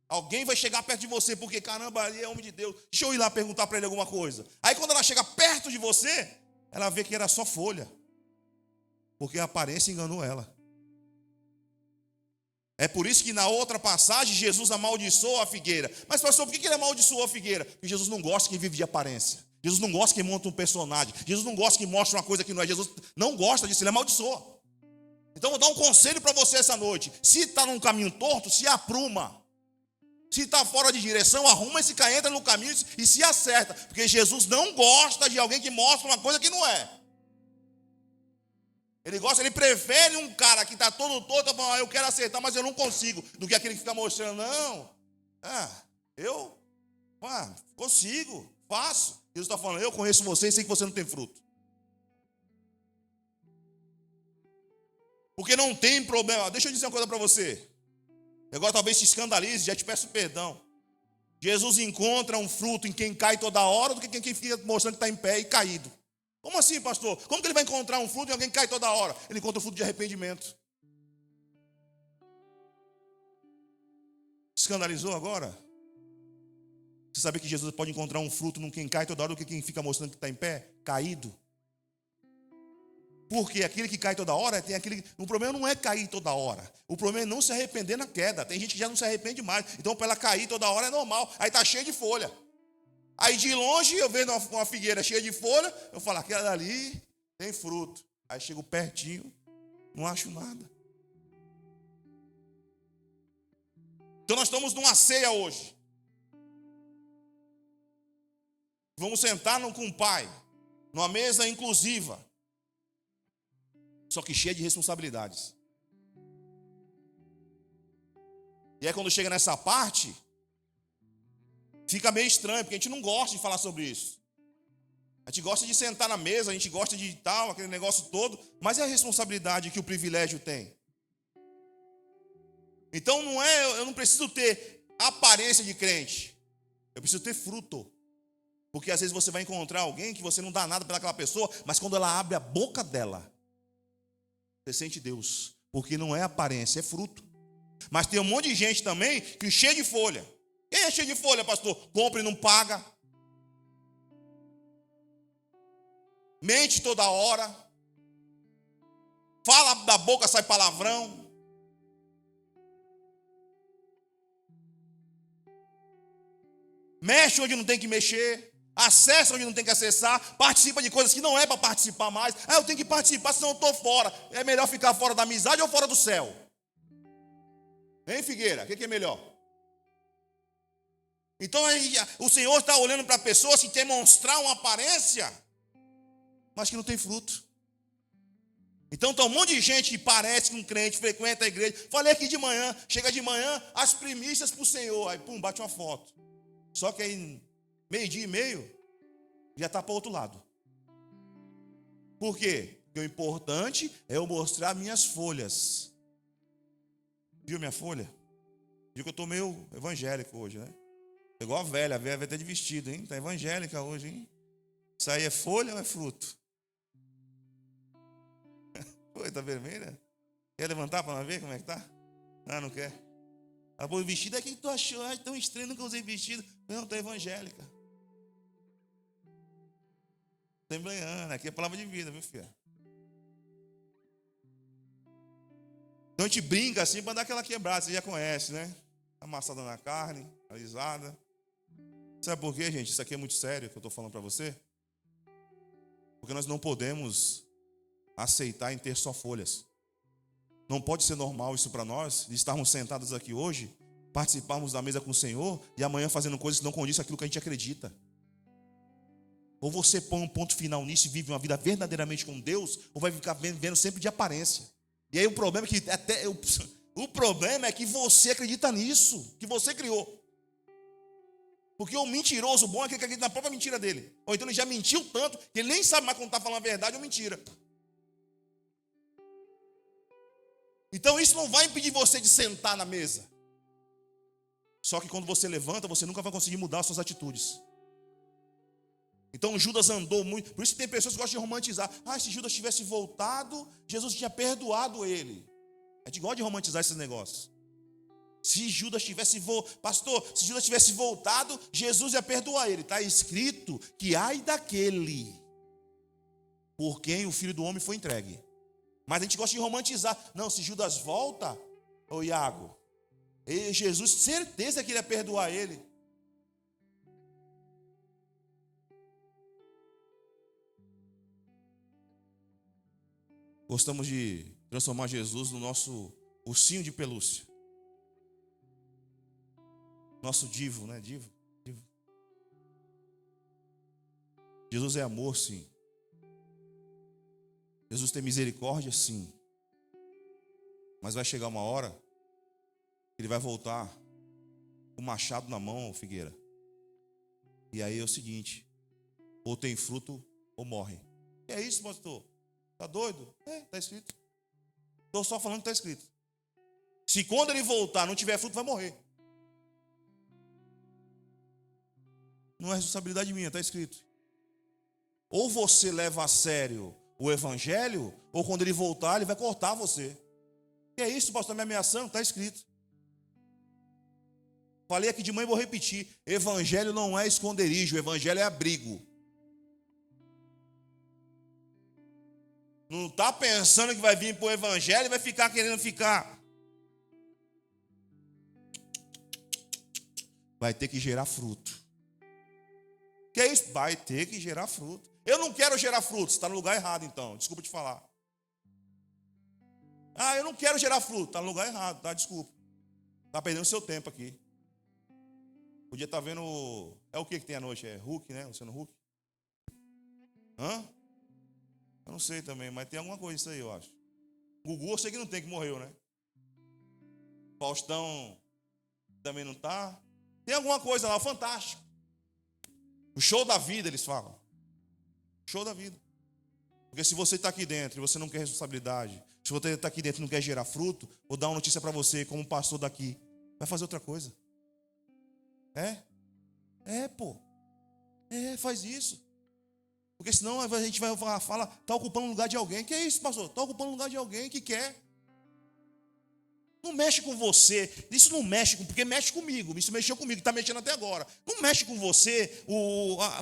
Alguém vai chegar perto de você, porque caramba, ali é homem de Deus. Deixa eu ir lá perguntar para ele alguma coisa. Aí quando ela chega perto de você, ela vê que era só folha. Porque a aparência enganou ela. É por isso que na outra passagem, Jesus amaldiçoou a figueira. Mas pastor, por que ele amaldiçoou a figueira? Porque Jesus não gosta que vive de aparência. Jesus não gosta que monta um personagem. Jesus não gosta que mostre uma coisa que não é. Jesus não gosta disso, ele amaldiçoa. Então vou dar um conselho para você essa noite. Se está num caminho torto, se apruma. Se está fora de direção, arruma esse cara, entra no caminho e se acerta. Porque Jesus não gosta de alguém que mostra uma coisa que não é. Ele prefere um cara que está todo torto, eu quero acertar, mas eu não consigo, do que aquele que fica mostrando, não. Eu consigo, faço. Jesus está falando, eu conheço você e sei que você não tem fruto. Porque não tem problema. Deixa eu dizer uma coisa para você. Agora talvez se escandalize, já te peço perdão. Jesus encontra um fruto em quem cai toda hora do que quem fica mostrando que está em pé e caído. Como assim, pastor? Como que ele vai encontrar um fruto em alguém que cai toda hora? Ele encontra o fruto de arrependimento. Escandalizou agora? Você sabia que Jesus pode encontrar um fruto em quem cai toda hora do que quem fica mostrando que está em pé, caído? Porque aquele que cai toda hora, o problema não é cair toda hora. O problema é não se arrepender na queda. Tem gente que já não se arrepende mais. Então, para ela cair toda hora é normal. Aí está cheio de folha. Aí de longe, eu vejo uma figueira cheia de folha, eu falo, aquela dali tem fruto. Aí chego pertinho, não acho nada. Então nós estamos numa ceia hoje. Vamos sentar com o Pai, numa mesa inclusiva. Só que cheia de responsabilidades. E aí quando chega nessa parte, fica meio estranho, porque a gente não gosta de falar sobre isso. A gente gosta de sentar na mesa, a gente gosta de tal, aquele negócio todo, mas é a responsabilidade que o privilégio tem. Então eu não preciso ter aparência de crente. Eu preciso ter fruto. Porque às vezes você vai encontrar alguém que você não dá nada para aquela pessoa, mas quando ela abre a boca dela, você sente Deus. Porque não é aparência, é fruto. Mas tem um monte de gente também que cheia de folha. Quem é cheio de folha, pastor? Compra e não paga. Mente toda hora. Fala da boca, sai palavrão. Mexe onde não tem que mexer. Acessa onde não tem que acessar. Participa de coisas que não é para participar mais. Eu tenho que participar, senão eu estou fora. É melhor ficar fora da amizade ou fora do céu? Hein, Figueira? O que é melhor? Então o Senhor está olhando para pessoas que demonstrar uma aparência, mas que não tem fruto. Então está um monte de gente que parece com um crente, frequenta a igreja. Falei aqui de manhã, chega de manhã, as primícias para o Senhor. Aí, pum, bate uma foto. Só que aí, meio-dia e meio, já está para o outro lado. Por quê? Porque o importante é eu mostrar minhas folhas. Viu minha folha? Viu que eu estou meio evangélico hoje, né? Igual a velha até de vestido, hein? Está evangélica hoje, hein? Isso aí é folha ou é fruto? Oi, tá vermelha? Quer levantar para ver como é que tá? Não quer. Ela pôs o vestido, o que tu achou? Tão estranho, nunca usei vestido. Não, tô evangélica. Assembleiana, aqui é palavra de vida, viu, filha? Então a gente brinca assim para dar aquela quebrada, você já conhece, né? Amassada na carne, alisada. Sabe por quê, gente? Isso aqui é muito sério que eu estou falando para você. Porque nós não podemos aceitar em ter só folhas. Não pode ser normal isso para nós, de estarmos sentados aqui hoje, participarmos da mesa com o Senhor e amanhã fazendo coisas que não condizem aquilo que a gente acredita. Ou você põe um ponto final nisso e vive uma vida verdadeiramente com Deus, ou vai ficar vendo sempre de aparência. E aí o problema é que você acredita nisso, que você criou. Porque o mentiroso bom é aquele que acredita na própria mentira dele. Ou então ele já mentiu tanto que ele nem sabe mais quando está falando a verdade ou mentira. Então isso não vai impedir você de sentar na mesa. Só que quando você levanta, você nunca vai conseguir mudar as suas atitudes. Então Judas andou muito. Por isso que tem pessoas que gostam de romantizar. Se Judas tivesse voltado, Jesus tinha perdoado ele. A gente gosta de romantizar esses negócios. Se Judas tivesse se Judas tivesse voltado, Jesus ia perdoar ele. Está escrito que ai daquele por quem o Filho do Homem foi entregue. Mas a gente gosta de romantizar. Não, se Judas volta, Iago, Jesus, certeza que ele ia perdoar ele. Gostamos de transformar Jesus no nosso ursinho de pelúcia. Nosso divo, né? Divo. Jesus é amor, sim. Jesus tem misericórdia, sim. Mas vai chegar uma hora que ele vai voltar com o machado na mão, Figueira. E aí é o seguinte: ou tem fruto ou morre. Que é isso, pastor? Tá doido? Está escrito. Estou só falando que está escrito. Se quando ele voltar não tiver fruto, vai morrer. Não é responsabilidade minha, está escrito. Ou você leva a sério o evangelho, ou quando ele voltar, ele vai cortar você. Que é isso, pastor, me ameaçando? Está escrito. Falei aqui de manhã e vou repetir. Evangelho não é esconderijo, evangelho é abrigo. Não está pensando que vai vir para o evangelho e vai ficar querendo ficar. Vai ter que gerar fruto. Que é isso? Vai ter que gerar fruto. Eu não quero gerar frutos, está no lugar errado então, desculpa te falar. Eu não quero gerar fruto, está no lugar errado, tá? Desculpa. Está perdendo seu tempo aqui. Podia estar vendo, é o que tem à noite? É Hulk, né? Luciano Huck? Eu não sei também, mas tem alguma coisa isso aí, eu acho. Gugu eu sei que não tem, que morreu, né? Faustão também não está. Tem alguma coisa lá, fantástico. O show da vida, eles falam. Show da vida. Porque se você está aqui dentro e você não quer responsabilidade, se você está aqui dentro e não quer gerar fruto, vou dar uma notícia para você, como pastor daqui. Vai fazer outra coisa. Faz isso. Porque senão a gente vai falar, está ocupando o lugar de alguém. Que é isso, pastor? Está ocupando o lugar de alguém que quer. Não mexe com você. Isso não mexe porque mexe comigo. Isso mexeu comigo, está mexendo até agora. Não mexe com você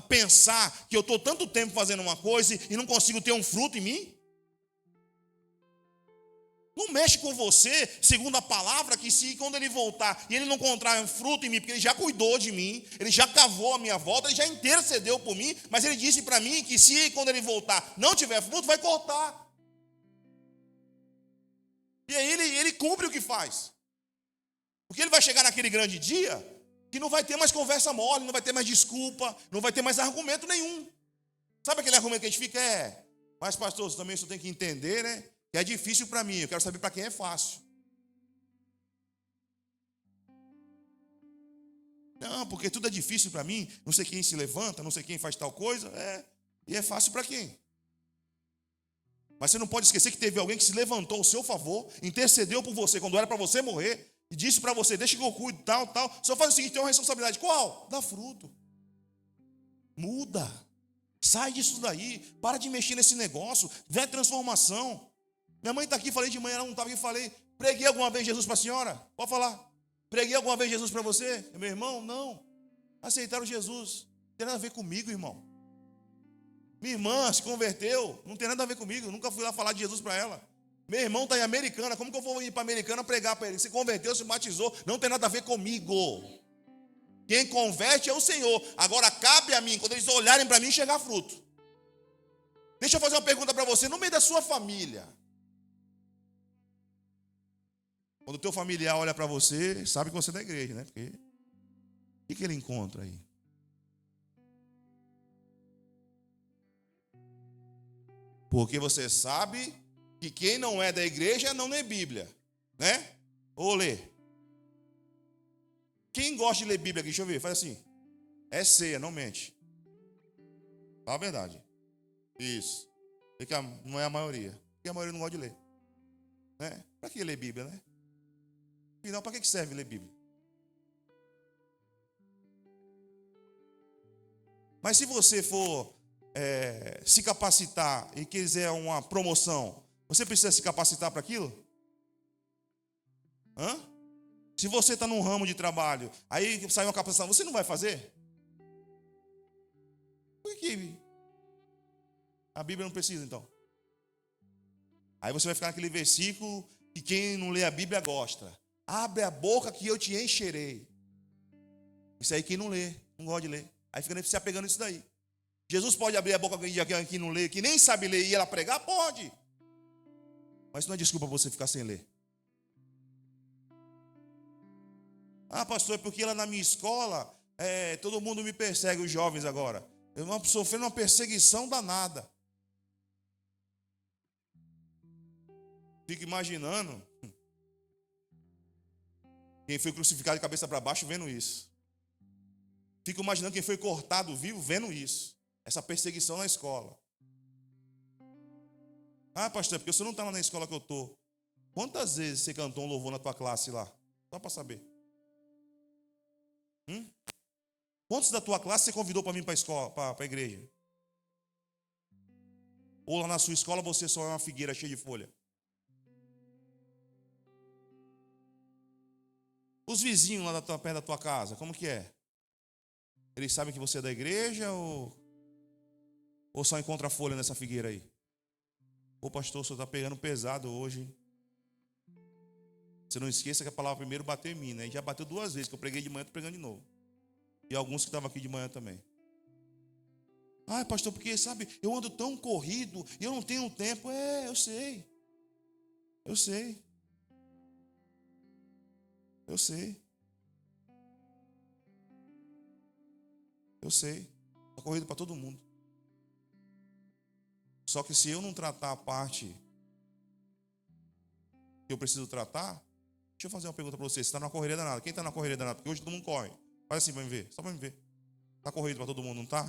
pensar que eu estou tanto tempo fazendo uma coisa e não consigo ter um fruto em mim. Não mexe com você, segundo a palavra, que se quando ele voltar e ele não encontrar fruto em mim, porque ele já cuidou de mim, ele já cavou a minha volta, ele já intercedeu por mim, mas ele disse para mim que se quando ele voltar não tiver fruto, vai cortar. E aí ele cumpre o que faz. Porque ele vai chegar naquele grande dia que não vai ter mais conversa mole, não vai ter mais desculpa, não vai ter mais argumento nenhum. Sabe aquele argumento que a gente fica? Mas pastor, você também só tem que entender, né? Que é difícil para mim, eu quero saber para quem é fácil. Não, porque tudo é difícil para mim, não sei quem se levanta, não sei quem faz tal coisa, e é fácil para quem? Mas você não pode esquecer que teve alguém que se levantou ao seu favor, intercedeu por você quando era para você morrer, e disse para você, deixa que eu cuido, tal. Só faz o seguinte, tem uma responsabilidade. Qual? Dá fruto. Muda. Sai disso daí. Para de mexer nesse negócio. Vê a transformação. Minha mãe está aqui, falei de manhã, ela não estava aqui, falei, preguei alguma vez Jesus para a senhora? Pode falar. Preguei alguma vez Jesus para você? Meu irmão, não. Aceitaram Jesus. Não tem nada a ver comigo, irmão. Minha irmã se converteu, não tem nada a ver comigo. Eu nunca fui lá falar de Jesus para ela. Meu irmão está em Americana, como que eu vou ir para Americana pregar para ele? Se converteu, se batizou, não tem nada a ver comigo. Quem converte é o Senhor. Agora cabe a mim, quando eles olharem para mim, enxergar fruto. Deixa eu fazer uma pergunta para você, no meio da sua família. Quando o teu familiar olha para você, sabe que você é da igreja, né? Porque o que ele encontra aí? Porque você sabe que quem não é da igreja não lê Bíblia, né? Ou lê. Quem gosta de ler Bíblia aqui, deixa eu ver, faz assim. É ceia, não mente. Fala a verdade. Isso. Porque não é a maioria. Porque a maioria não gosta de ler. Né? Para que ler Bíblia, né? Afinal, para que serve ler Bíblia? Mas se você for se capacitar e quiser uma promoção, você precisa se capacitar para aquilo? Se você está num ramo de trabalho, aí sai uma capacitação, você não vai fazer? Por que a Bíblia não precisa, então? Aí você vai ficar naquele versículo que quem não lê a Bíblia gosta. Abre a boca que eu te encherei. Isso aí quem não lê, não gosta de ler. Aí fica se apegando nisso daí. Jesus pode abrir a boca de alguém que não lê, que nem sabe ler e ela pregar? Pode. Mas não é desculpa para você ficar sem ler. Ah, pastor, é porque lá na minha escola, todo mundo me persegue, os jovens agora. Eu estou sofrendo uma perseguição danada. Fico imaginando quem foi crucificado de cabeça para baixo vendo isso. Fico imaginando quem foi cortado vivo vendo isso. Essa perseguição na escola. Ah, pastor, é porque você não está lá na escola que eu estou. Quantas vezes você cantou um louvor na tua classe lá? Só para saber. Quantos da tua classe você convidou para vir para a escola, para a igreja? Ou lá na sua escola você só é uma figueira cheia de folha? Os vizinhos lá perto da tua casa, como que é? Eles sabem que você é da igreja ou só encontra folha nessa figueira aí? Ô pastor, o senhor está pegando pesado hoje. Você não esqueça que a palavra primeiro bateu em mim, né? E já bateu 2 vezes, que eu preguei de manhã, estou pregando de novo. E alguns que estavam aqui de manhã também. Ah, pastor, porque sabe, eu ando tão corrido, e eu não tenho tempo. Eu sei. Eu sei. Eu sei. Eu sei. Está corrido para todo mundo. Só que se eu não tratar a parte que eu preciso tratar, deixa eu fazer uma pergunta para você. Você está na correria danada. Quem está na correria danada? Porque hoje todo mundo corre. Faz assim para me ver. Só para me ver. Está corrido para todo mundo, não está?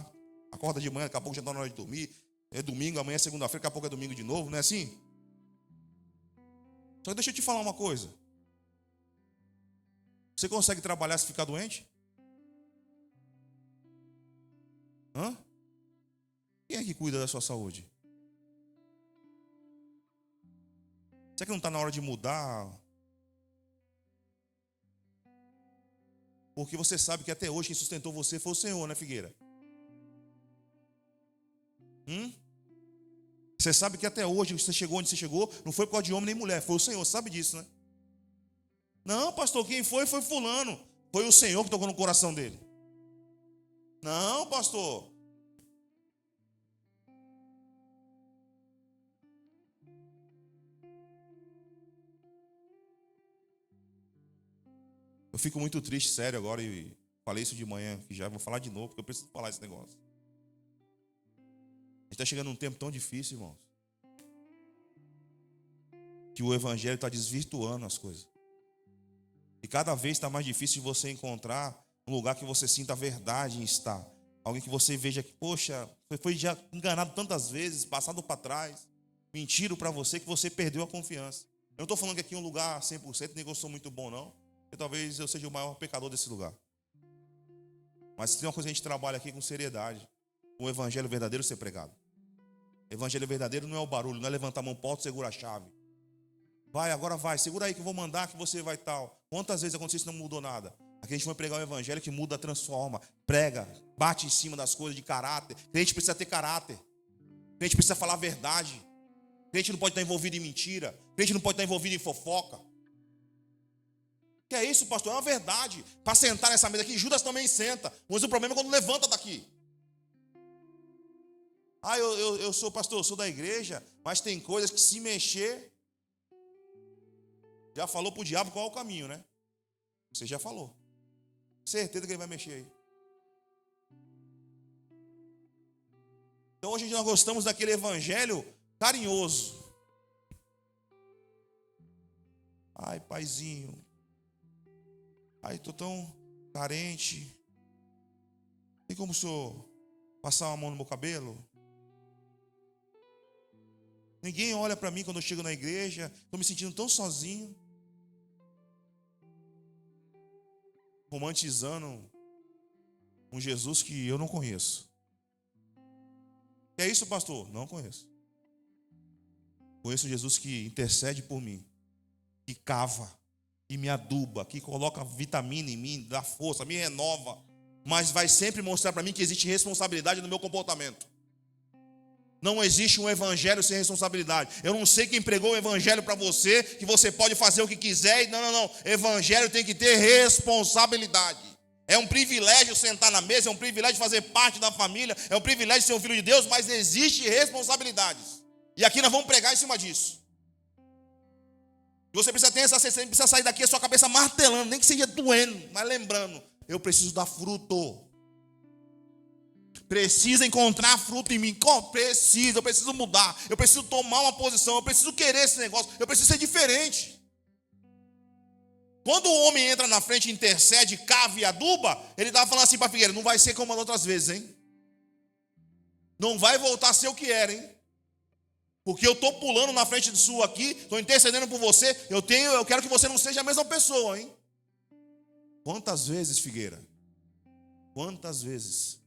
Acorda de manhã, daqui a pouco já está na hora de dormir. É domingo, amanhã é segunda-feira, daqui a pouco é domingo de novo. Não é assim? Só que deixa eu te falar uma coisa. Você consegue trabalhar se ficar doente? Quem é que cuida da sua saúde? Será que não está na hora de mudar? Porque você sabe que até hoje quem sustentou você foi o Senhor, né, Figueira? Você sabe que até hoje você chegou onde você chegou, não foi por causa de homem nem mulher, foi o Senhor, sabe disso, né? Não, pastor, quem foi fulano. Foi o Senhor que tocou no coração dele. Não, pastor. Eu fico muito triste, sério, agora, e falei isso de manhã, que já vou falar de novo, porque eu preciso falar esse negócio. A gente está chegando num tempo tão difícil, irmãos, que o evangelho está desvirtuando as coisas. E cada vez está mais difícil de você encontrar um lugar que você sinta a verdade em estar. Alguém que você veja que, poxa, foi já enganado tantas vezes, passado para trás, mentiram para você que você perdeu a confiança. Eu não estou falando que aqui é um lugar 100%, nem que eu sou muito bom, não. Porque talvez eu seja o maior pecador desse lugar. Mas tem uma coisa que a gente trabalha aqui com seriedade. O evangelho verdadeiro ser pregado. O evangelho verdadeiro não é o barulho, não é levantar a mão, pode segurar a chave. Vai, agora vai, segura aí que eu vou mandar que você vai tal. Quantas vezes aconteceu isso e não mudou nada? Aqui a gente vai pregar o evangelho que muda, transforma, prega, bate em cima das coisas de caráter. Crente precisa ter caráter. Crente precisa falar a verdade. Crente não pode estar envolvido em mentira. Crente não pode estar envolvido em fofoca. Que é isso, pastor? É uma verdade. Para sentar nessa mesa aqui, Judas também senta. Mas o problema é quando levanta daqui. Ah, eu sou pastor, eu sou da igreja, mas tem coisas que se mexer... Já falou para o diabo qual é o caminho, né? Você já falou. Certeza que ele vai mexer aí. Então hoje nós gostamos daquele evangelho carinhoso. Ai, paizinho. Ai, estou tão carente. Tem como o senhor passar uma mão no meu cabelo? Ninguém olha para mim quando eu chego na igreja. Estou me sentindo tão sozinho. Romantizando um Jesus que eu não conheço. Que é isso, pastor? Não conheço. Conheço um Jesus que intercede por mim, que cava, que me aduba, que coloca vitamina em mim, dá força, me renova, mas vai sempre mostrar para mim que existe responsabilidade no meu comportamento. Não existe um evangelho sem responsabilidade. Eu não sei quem pregou o evangelho para você, que você pode fazer o que quiser. Não. Evangelho tem que ter responsabilidade. É um privilégio sentar na mesa, é um privilégio fazer parte da família, é um privilégio ser um filho de Deus, mas existe responsabilidades. E aqui nós vamos pregar em cima disso. Você precisa ter essa sensação, precisa sair daqui a sua cabeça martelando, nem que seja doendo, mas lembrando, eu preciso dar fruto. Precisa encontrar fruto em mim. Eu preciso mudar. Eu preciso tomar uma posição. Eu preciso querer esse negócio. Eu preciso ser diferente. Quando o homem entra na frente, intercede, cava e aduba, ele estava falando assim para Figueira: não vai ser como as outras vezes, hein? Não vai voltar a ser o que era, hein? Porque eu estou pulando na frente de sua aqui, estou intercedendo por você. Eu quero que você não seja a mesma pessoa, hein? Quantas vezes, Figueira? Quantas vezes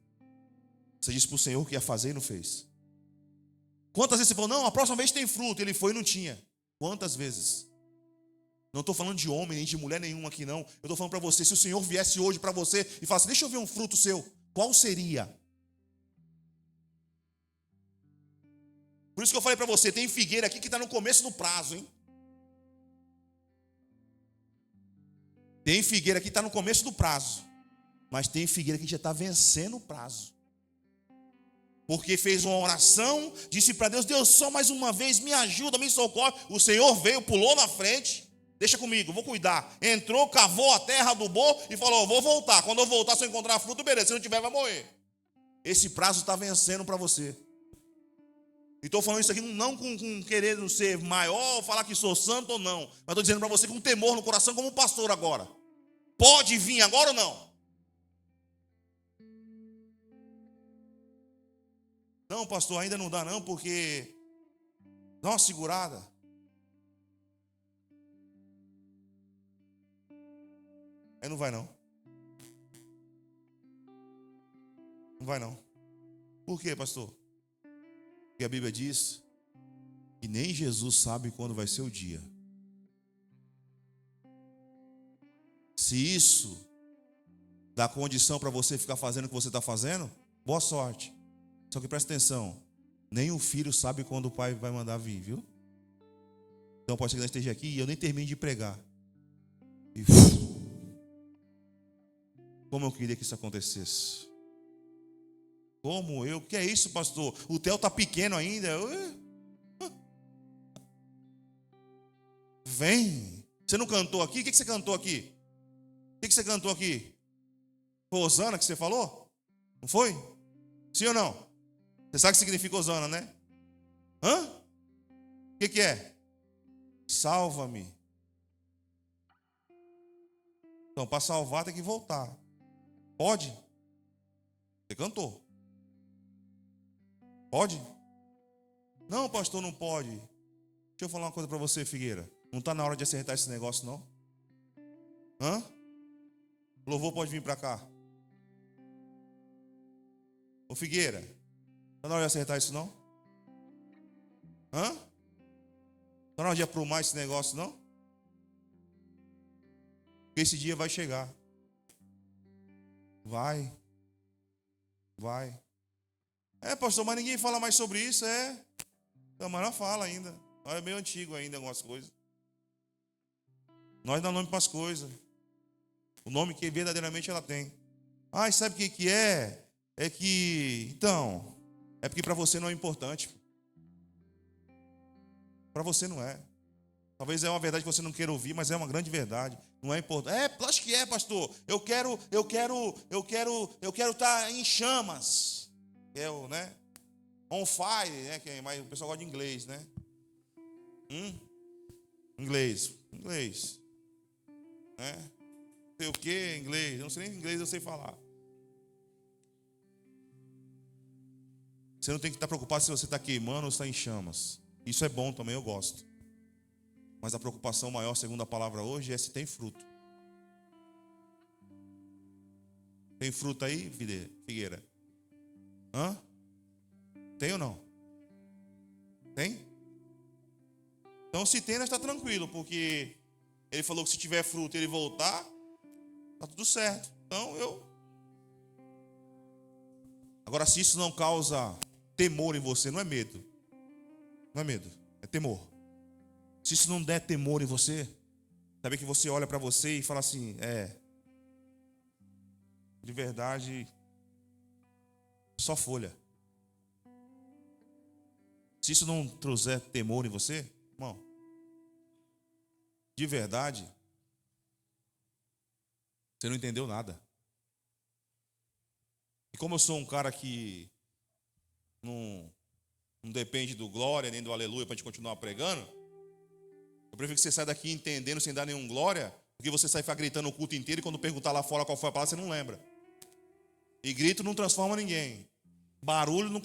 você disse para o Senhor que ia fazer e não fez? Quantas vezes você falou: não, a próxima vez tem fruto, ele foi e não tinha? Quantas vezes? Não estou falando de homem nem de mulher nenhuma aqui, não. Eu estou falando para você: se o Senhor viesse hoje para você e falasse: deixa eu ver um fruto seu, qual seria? Por isso que eu falei para você: tem figueira aqui que está no começo do prazo, hein? Tem figueira aqui que está no começo do prazo, mas tem figueira que já está vencendo o prazo. Porque fez uma oração, disse para Deus: Deus, só mais uma vez, me ajuda, me socorre. O Senhor veio, pulou na frente: deixa comigo, vou cuidar. Entrou, cavou a terra, adubou e falou: vou voltar. Quando eu voltar, se eu encontrar fruto, beleza. Se não tiver, vai morrer. Esse prazo está vencendo para você. E estou falando isso aqui não com querendo ser maior, falar que sou santo ou não. Mas estou dizendo para você com temor no coração, como pastor agora. Pode vir agora ou não? Não, pastor, ainda não dá não, porque dá uma segurada. Aí não vai não. Não vai não. Por quê, pastor? Porque a Bíblia diz que nem Jesus sabe quando vai ser o dia. Se isso dá condição para você ficar fazendo o que você está fazendo, boa sorte. Só que presta atenção, Nem o filho sabe quando o pai vai mandar vir, viu? Então pode ser que nós esteja aqui e eu nem termine de pregar. E como eu queria que isso acontecesse. Como eu? Que é isso, pastor? O Theo está pequeno ainda. Vem. Você não cantou aqui? O que você cantou aqui? O que você cantou aqui? Foi Osana que você falou? Não foi? Sim ou não? Você sabe o que significa Osana, né? Hã? O que é? Salva-me. Então, para salvar tem que voltar. Pode? Você cantou. Pode? Não, pastor, não pode. Deixa eu falar uma coisa para você, Figueira. Não está na hora de acertar esse negócio, não? Hã? O louvor pode vir para cá. Ô, Figueira, está na hora de acertar isso, não? Hã? Está na hora de aprumar esse negócio, não? Porque esse dia vai chegar. Vai. É, pastor, mas ninguém fala mais sobre isso, é? Então, mas não fala ainda. É meio antigo ainda algumas coisas. Nós damos nome para as coisas. O nome que verdadeiramente ela tem. Ah, e sabe o que é? É que, então, é porque para você não é importante. Para você não é. Talvez é uma verdade que você não queira ouvir, mas é uma grande verdade. Não é importante. É, acho que é, pastor. Eu quero estar em chamas. É o, né? On fire, né? Mas o pessoal gosta de inglês, né? Inglês. Né? Sei o que, inglês. Eu não sei nem inglês, eu sei falar. Você não tem que estar preocupado se você está queimando ou está em chamas. Isso é bom também, eu gosto. Mas a preocupação maior, segundo a palavra hoje, é se tem fruto. Tem fruto aí, Figueira? Hã? Tem ou não? Tem? Então, se tem, nós está tranquilo, porque ele falou que se tiver fruto ele voltar, está tudo certo. Então, Agora, se isso não causa temor em você, não é medo. Não é medo, é temor. Se isso não der temor em você, sabe que você olha para você e fala assim, de verdade, só folha. Se isso não trouxer temor em você, irmão, de verdade, você não entendeu nada. E como eu sou um cara que não depende do glória nem do aleluia para a gente continuar pregando, eu prefiro que você saia daqui entendendo sem dar nenhum glória, porque você sai gritando o culto inteiro e quando perguntar lá fora qual foi a palavra, você não lembra. E grito não transforma ninguém. Barulho não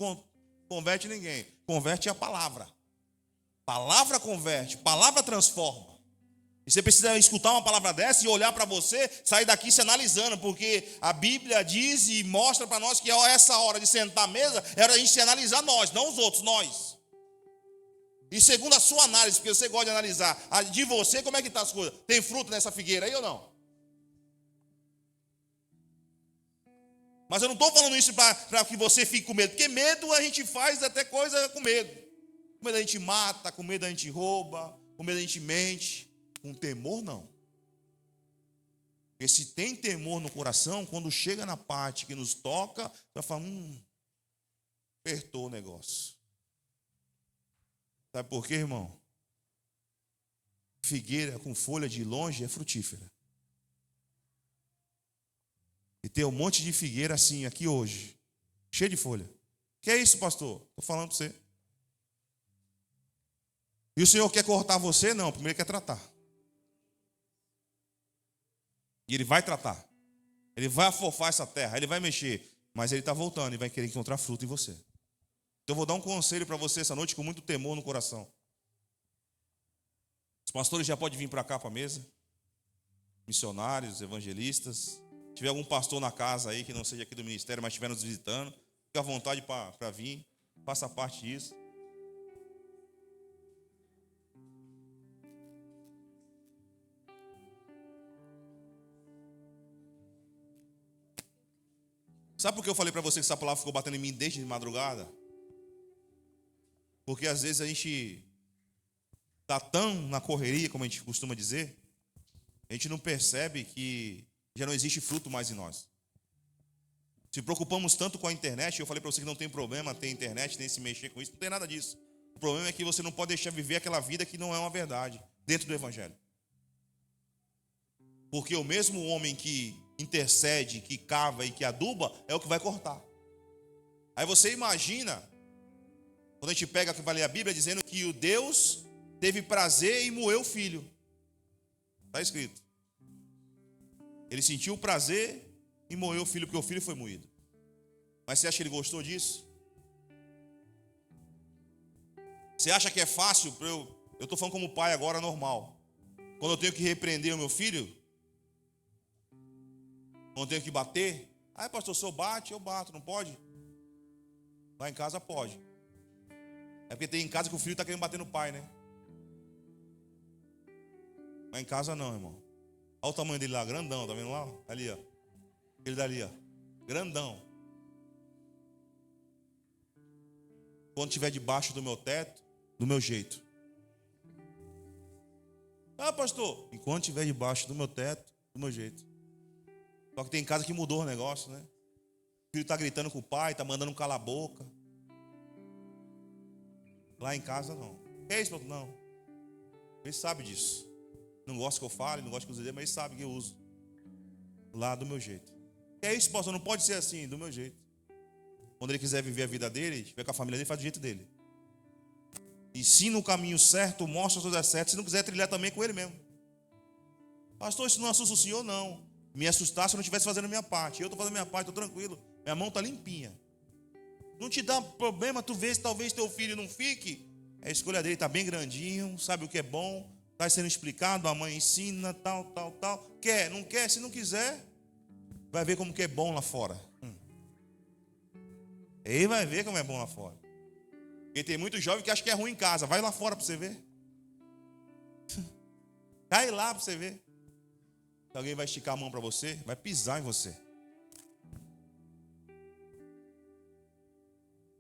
converte ninguém. Converte a palavra. Palavra converte, palavra transforma. E você precisa escutar uma palavra dessa e olhar para você, sair daqui se analisando, porque a Bíblia diz e mostra para nós que essa hora de sentar à mesa é hora de a gente se analisar nós, não os outros, nós. E segundo a sua análise, porque você gosta de analisar de você, como é que está as coisas? Tem fruto nessa figueira aí ou não? Mas eu não estou falando isso para que você fique com medo, porque medo a gente faz até coisa com medo. Com medo a gente mata, com medo a gente rouba, com medo a gente mente. Com temor não. Porque se tem temor no coração, quando chega na parte que nos toca, já fala, apertou o negócio. Sabe por quê, irmão? Figueira com folha de longe é frutífera. E tem um monte de figueira assim aqui hoje, cheio de folha. Que é isso, pastor? Estou falando para você. E o Senhor quer cortar você? Não, primeiro quer tratar. E Ele vai tratar. Ele vai afofar essa terra, Ele vai mexer. Mas Ele está voltando e vai querer encontrar fruto em você. Então eu vou dar um conselho para você essa noite com muito temor no coração. Os pastores já podem vir para cá para a mesa. Missionários, evangelistas. Se tiver algum pastor na casa aí que não seja aqui do ministério, mas estiver nos visitando, fique à vontade para vir. Faça parte disso. Sabe por que eu falei para você que essa palavra ficou batendo em mim desde de madrugada? Porque às vezes a gente está tão na correria, como a gente costuma dizer, a gente não percebe que já não existe fruto mais em nós. Se preocupamos tanto com a internet, eu falei para você que não tem problema ter internet, nem se mexer com isso, não tem nada disso. O problema é que você não pode deixar viver aquela vida que não é uma verdade dentro do Evangelho. Porque o mesmo homem que intercede, que cava e que aduba, é o que vai cortar. Aí você imagina, quando a gente pega que vai ler a Bíblia, dizendo que o Deus teve prazer em moer o filho. Está escrito. Ele sentiu o prazer em moer o filho, porque o filho foi moído. Mas você acha que ele gostou disso? Você acha que é fácil? Eu estou falando como pai agora, normal. Quando eu tenho que repreender o meu filho, quando eu tenho que bater, pastor, se eu bate, eu bato, não pode? Lá em casa pode. É porque tem em casa que o filho está querendo bater no pai, né? Lá em casa não, irmão. Olha o tamanho dele lá, grandão, tá vendo lá? Ali, ó. Ele dali, ó. Grandão. Quando estiver debaixo do meu teto, do meu jeito. Pastor, enquanto estiver debaixo do meu teto, do meu jeito. Só que tem casa que mudou o negócio, né? O filho está gritando com o pai, está mandando calar a boca. Lá em casa não. Que é isso, pastor? Não. Ele sabe disso. Não gosta que eu fale, não gosta que eu use, mas ele sabe que eu uso. Lá do meu jeito. Que é isso, pastor? Não pode ser assim, do meu jeito. Quando ele quiser viver a vida dele, estiver com a família dele, faz do jeito dele. Ensina o caminho certo, mostra as coisas certas. Se não quiser trilhar também com ele mesmo. Pastor, isso não assusta o senhor? Não. Me assustar se eu não estivesse fazendo a minha parte. Eu estou fazendo a minha parte, estou tranquilo. Minha mão está limpinha. Não te dá problema, tu vê se talvez teu filho não fique. É a escolha dele, está bem grandinho, sabe o que é bom, está sendo explicado, a mãe ensina, tal. Quer, não quer, se não quiser, vai ver como que é bom lá fora. Ele vai ver como é bom lá fora. Porque tem muito jovem que acha que é ruim em casa. Vai lá fora para você ver. Cai lá para você ver. Se alguém vai esticar a mão para você, vai pisar em você.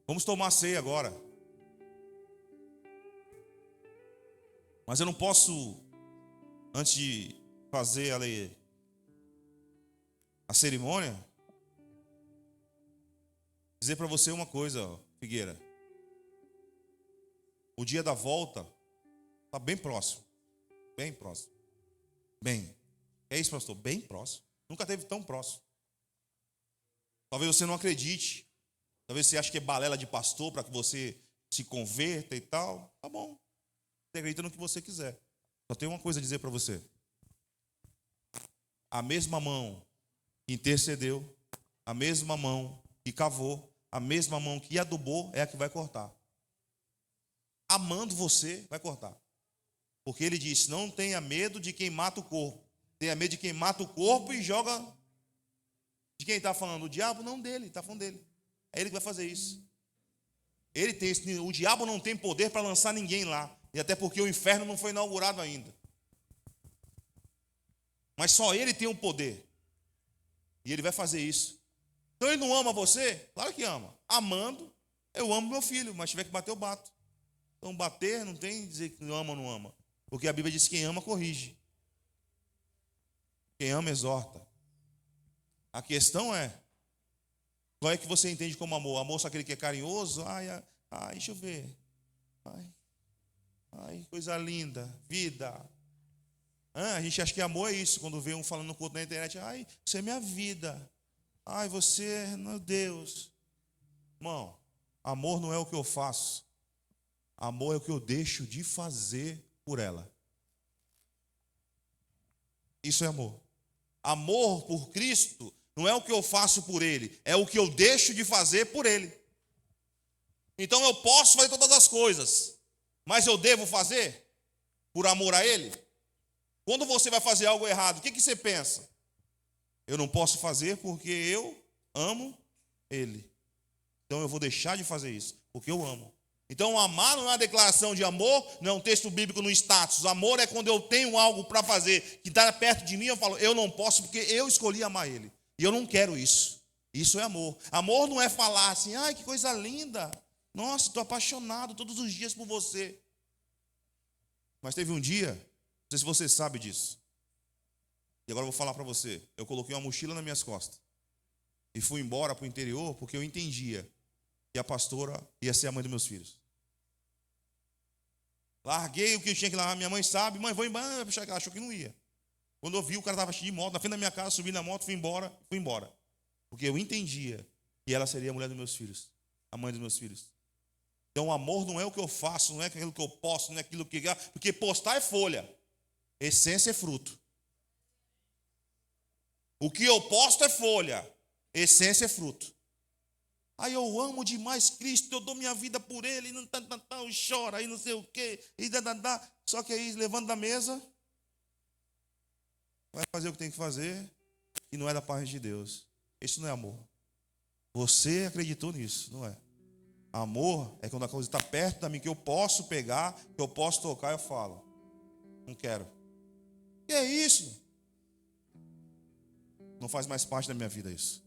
Vamos tomar ceia agora. Mas eu não posso, antes de fazer a cerimônia, dizer para você uma coisa, Figueira. O dia da volta está bem próximo. Bem próximo. Bem. É isso, pastor? Bem próximo. Nunca esteve tão próximo. Talvez você não acredite. Talvez você ache que é balela de pastor para que você se converta e tal. Tá bom. Você acredita no que você quiser. Só tenho uma coisa a dizer para você. A mesma mão que intercedeu, a mesma mão que cavou, a mesma mão que adubou é a que vai cortar. Amando você, vai cortar. Porque ele disse, não tenha medo de quem mata o corpo. Tenha medo de quem mata o corpo e joga... De quem está falando? O diabo? Não dele, está falando dele. É ele que vai fazer isso. O diabo não tem poder para lançar ninguém lá. E até porque o inferno não foi inaugurado ainda. Mas só ele tem o poder. E ele vai fazer isso. Então ele não ama você? Claro que ama. Amando, eu amo meu filho, mas se tiver que bater, eu bato. Então bater não tem dizer que ama ou não ama. Porque a Bíblia diz que quem ama, corrige. Quem ama, exorta. A questão é, qual é que você entende como amor? Amor só aquele que é carinhoso? Deixa eu ver. Coisa linda, vida. A gente acha que amor é isso, quando vê um falando com o outro na internet. Você é minha vida. Você, meu Deus. Irmão, amor não é o que eu faço. Amor é o que eu deixo de fazer por ela. Isso é amor. Amor por Cristo não é o que eu faço por Ele, é o que eu deixo de fazer por Ele. Então eu posso fazer todas as coisas, mas eu devo fazer por amor a Ele? Quando você vai fazer algo errado, o que você pensa? Eu não posso fazer porque eu amo Ele. Então eu vou deixar de fazer isso, porque eu amo. Então amar não é uma declaração de amor, não é um texto bíblico no status. Amor é quando eu tenho algo para fazer que está perto de mim, eu falo, eu não posso porque eu escolhi amar Ele. E eu não quero isso. Isso é amor. Amor não é falar assim, que coisa linda. Nossa, estou apaixonado todos os dias por você. Mas teve um dia, não sei se você sabe disso, e agora eu vou falar para você. Eu coloquei uma mochila nas minhas costas e fui embora para o interior porque eu entendia que a pastora ia ser a mãe dos meus filhos. Larguei o que eu tinha que largar. Minha mãe sabe, mãe, vou embora. Ela achou que não ia. Quando eu vi, o cara estava cheio de moto, na frente da minha casa, subi na moto, fui embora. Porque eu entendia que ela seria a mulher dos meus filhos, a mãe dos meus filhos. Então o amor não é o que eu faço, não é aquilo que eu posto, não é aquilo que... Porque postar é folha, essência é fruto. O que eu posto é folha, essência é fruto. Aí eu amo demais Cristo, eu dou minha vida por Ele, e não eu choro, aí não sei o quê, e só que aí levando da mesa, vai fazer o que tem que fazer, e não é da parte de Deus. Isso não é amor. Você acreditou nisso, não é? Amor é quando a coisa está perto de mim, que eu posso pegar, que eu posso tocar, eu falo, não quero. Que é isso? Não faz mais parte da minha vida isso.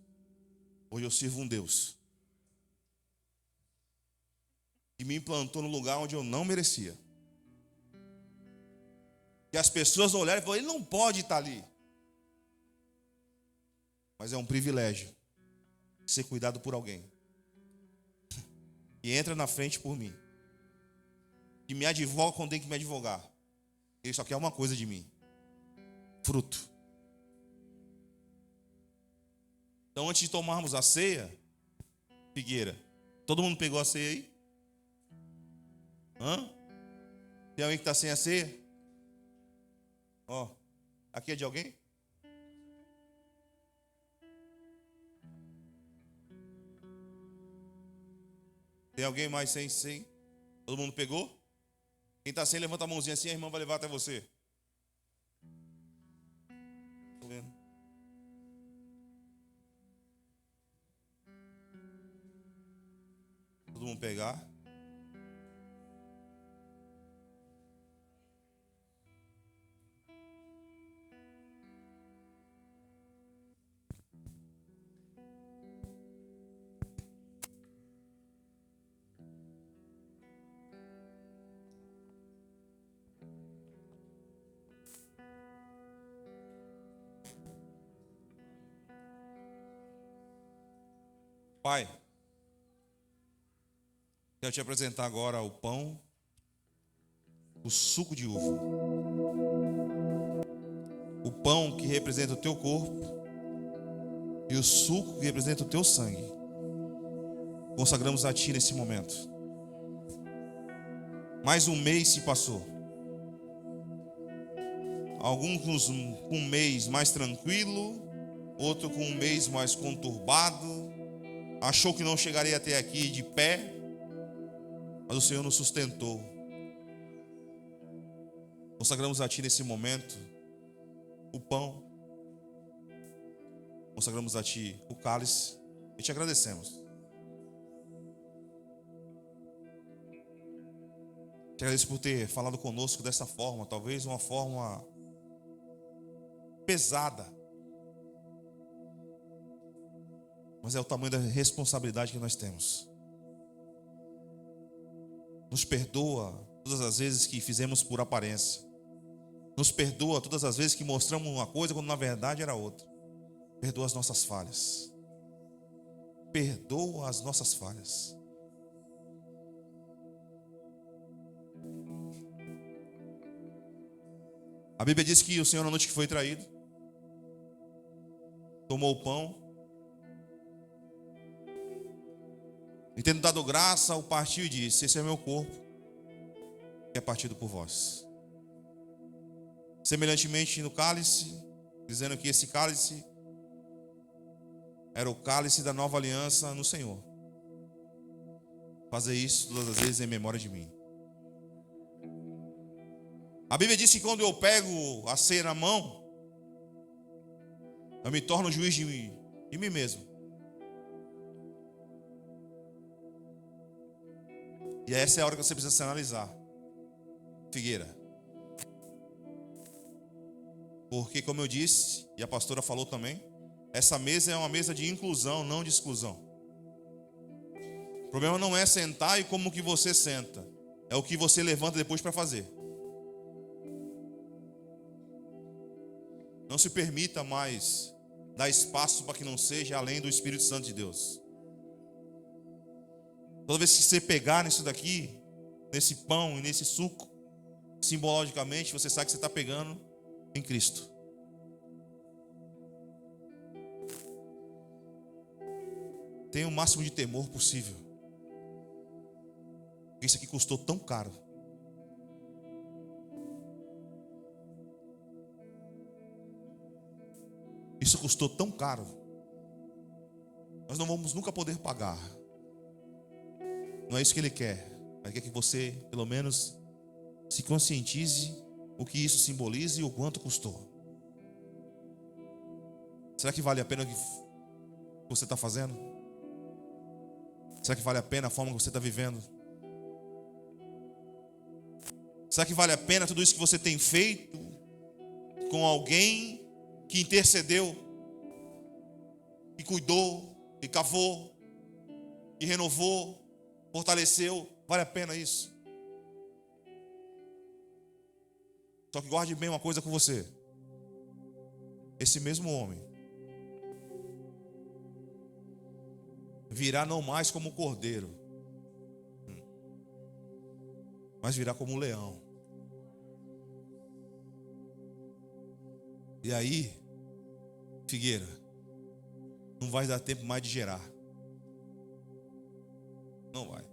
Hoje eu sirvo um Deus que me implantou no lugar onde eu não merecia. E as pessoas olharam e falaram, ele não pode estar ali. Mas é um privilégio ser cuidado por alguém que entra na frente por mim, que me advoga quando tem que me advogar. Ele só quer uma coisa de mim: fruto. Então, antes de tomarmos a ceia, Figueira, todo mundo pegou a ceia aí? Hã? Tem alguém que está sem a ceia? Ó, aqui é de alguém? Tem alguém mais sem? Todo mundo pegou? Quem está sem, levanta a mãozinha assim, a irmã vai levar até você. Estou vendo. Todo mundo pegar. Pai, quero te apresentar agora o pão, o suco de uva. O pão que representa o teu corpo e o suco que representa o teu sangue. Consagramos a Ti nesse momento. Mais um mês se passou. Alguns com um mês mais tranquilo, outro com um mês mais conturbado. Achou que não chegaria até aqui de pé, mas o Senhor nos sustentou. Consagramos a Ti nesse momento o pão. Consagramos a Ti o cálice e te agradecemos. Te agradeço por ter falado conosco dessa forma, talvez uma forma pesada. Mas é o tamanho da responsabilidade que nós temos. Nos perdoa todas as vezes que fizemos por aparência. Nos perdoa todas as vezes que mostramos uma coisa quando na verdade era outra. Perdoa as nossas falhas. Perdoa as nossas falhas. A Bíblia diz que o Senhor, na noite que foi traído, tomou o pão e, tendo dado graça, o partiu e disse: esse é meu corpo, que é partido por vós. Semelhantemente no cálice, dizendo que esse cálice era o cálice da nova aliança no Senhor. Fazer isso todas as vezes em memória de mim. A Bíblia diz que quando eu pego a ceia na mão, eu me torno juiz de mim mesmo. E essa é a hora que você precisa se analisar, Figueira. Porque, como eu disse, e a pastora falou também, essa mesa é uma mesa de inclusão, não de exclusão. problema não é sentar e como que você senta. É o que você levanta depois para fazer. Não se permita mais dar espaço para que não seja além do Espírito Santo de Deus. Toda vez que você pegar nisso daqui, nesse pão e nesse suco, simbologicamente, você sabe que você está pegando em Cristo. Tenha o máximo de temor possível. Porque isso aqui custou tão caro. Isso custou tão caro. Nós não vamos nunca poder pagar. Não é isso que Ele quer. Ele quer que você, pelo menos, se conscientize o que isso simboliza e o quanto custou. Será que vale a pena o que você está fazendo? Será que vale a pena a forma que você está vivendo? Será que vale a pena tudo isso que você tem feito com alguém que intercedeu, que cuidou, que cavou, que renovou, fortaleceu? Vale a pena isso? Só que guarde bem uma coisa com você. Esse mesmo homem virá não mais como cordeiro, mas virá como um leão. E aí, Figueira, não vai dar tempo mais de gerar. Não vai.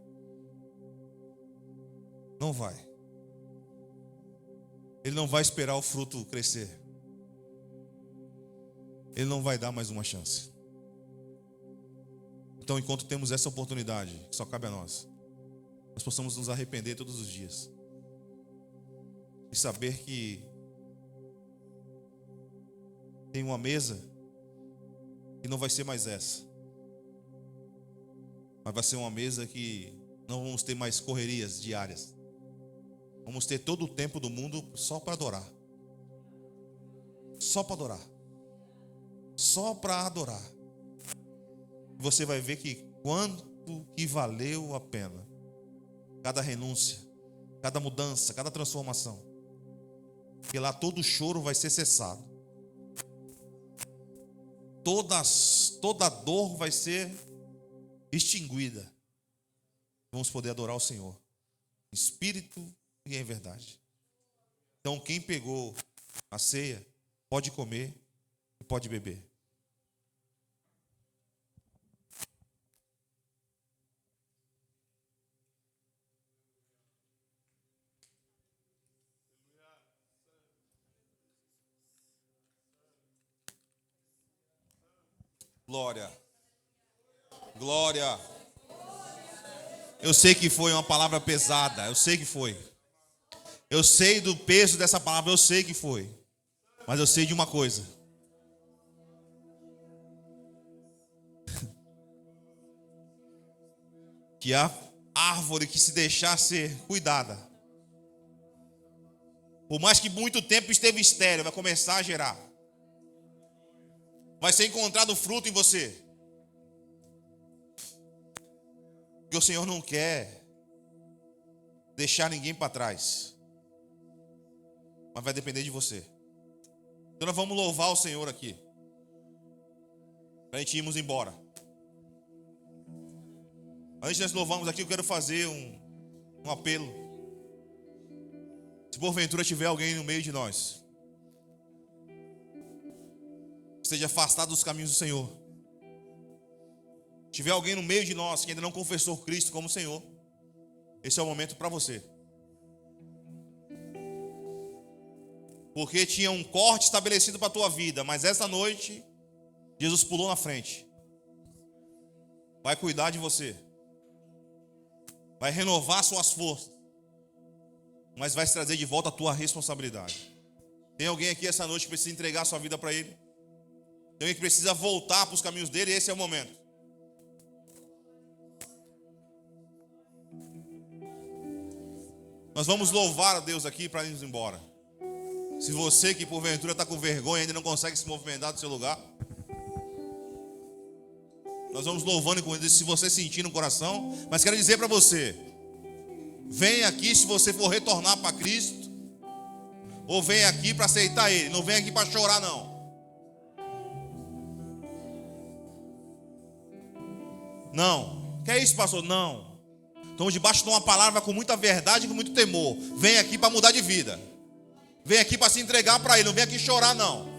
Não vai. Ele não vai esperar o fruto crescer. Ele não vai dar mais uma chance. Então, enquanto temos essa oportunidade, que só cabe a nós possamos nos arrepender todos os dias. E saber que tem uma mesa que não vai ser mais essa. Mas vai ser uma mesa que não vamos ter mais correrias diárias. Vamos ter todo o tempo do mundo só para adorar. Só para adorar. Só para adorar. Você vai ver que quanto que valeu a pena cada renúncia, cada mudança, cada transformação. Porque lá todo o choro vai ser cessado. Toda dor vai ser extinguida. Vamos poder adorar o Senhor em espírito e em verdade. Então quem pegou a ceia pode comer e pode beber. Glória. Glória. Eu sei que foi uma palavra pesada. Eu sei que foi. Eu sei do peso dessa palavra. Eu sei que foi. Mas eu sei de uma coisa. Que a árvore que se deixar ser cuidada, por mais que muito tempo esteve estéril, vai começar a gerar. Vai ser encontrado fruto em você. Porque o Senhor não quer deixar ninguém para trás. Mas vai depender de você. Então nós vamos louvar o Senhor aqui. Para a gente irmos embora. Antes de nós louvarmos aqui, eu quero fazer um apelo. Se porventura tiver alguém no meio de nós, esteja afastado dos caminhos do Senhor. Se tiver alguém no meio de nós que ainda não confessou Cristo como Senhor, esse é o momento para você. Porque tinha um corte estabelecido para a tua vida, mas essa noite Jesus pulou na frente. Vai cuidar de você. Vai renovar suas forças. Mas vai trazer de volta a tua responsabilidade. Tem alguém aqui essa noite que precisa entregar a sua vida para Ele? Tem alguém que precisa voltar para os caminhos dele? E esse é o momento. Nós vamos louvar a Deus aqui para irmos embora. Se você que porventura está com vergonha e ainda não consegue se movimentar do seu lugar, Nós vamos louvando com isso, se você sentir no coração. Mas quero dizer para você: vem aqui se você for retornar para Cristo, ou vem aqui para aceitar Ele. Não vem aqui para chorar, não. Não. Que é isso, pastor? Não. Estamos debaixo de uma palavra com muita verdade e com muito temor. Vem aqui para mudar de vida. Vem aqui para se entregar para Ele. Não vem aqui chorar, não.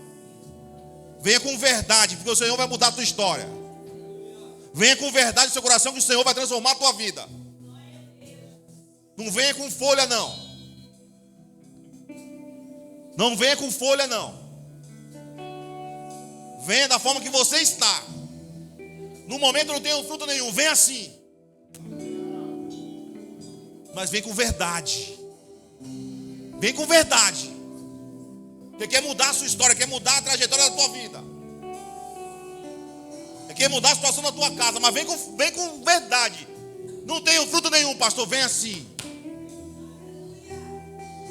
Venha com verdade, porque o Senhor vai mudar a tua história. Venha com verdade no seu coração, que o Senhor vai transformar a tua vida. Não venha com folha, não. Não venha com folha, não. Venha da forma que você está. No momento não tem fruto nenhum. Vem assim. Mas vem com verdade. Vem com verdade. Você quer mudar a sua história, quer mudar a trajetória da tua vida. Você quer mudar a situação da tua casa, mas vem com verdade. Não tenho fruto nenhum, pastor, vem assim.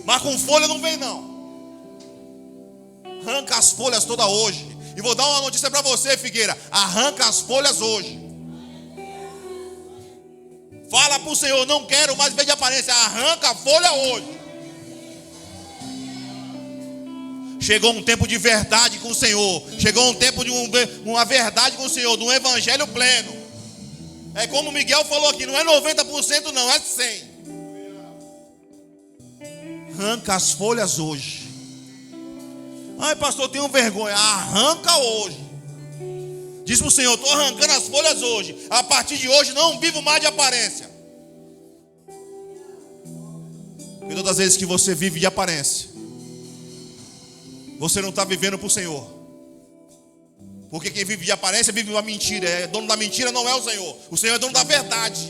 Mas com folha não vem, não. Arranca as folhas todas hoje. E vou dar uma notícia para você, Figueira. Arranca as folhas hoje. Fala para o Senhor, não quero mais ver de aparência. Arranca a folha hoje. Chegou um tempo de verdade com o Senhor. Chegou um tempo de uma verdade com o Senhor, de um evangelho pleno. É como o Miguel falou aqui, não é 90% não, é 100%. Arranca as folhas hoje. Ai, pastor, eu tenho vergonha. Arranca hoje. Diz para o Senhor, estou arrancando as folhas hoje. A partir de hoje não vivo mais de aparência. E todas as vezes que você vive de aparência, você não está vivendo para o Senhor. Porque quem vive de aparência vive uma mentira. É dono da mentira, não é o Senhor. O Senhor é dono da verdade.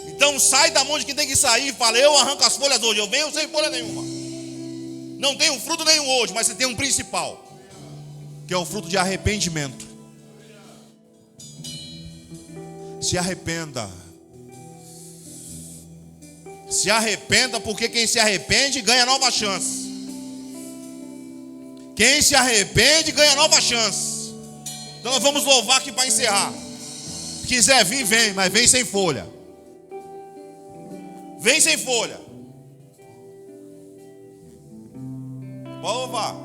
Então sai da mão de quem tem que sair e fala, eu arranco as folhas hoje. Eu venho sem folha nenhuma. Não tenho fruto nenhum hoje, mas você tem um principal, que é o fruto de arrependimento. Se arrependa. Se arrependa, porque quem se arrepende ganha nova chance. Quem se arrepende ganha nova chance. Então nós vamos louvar aqui para encerrar. Se quiser vir, vem, mas vem sem folha. Vem sem folha. Pode louvar.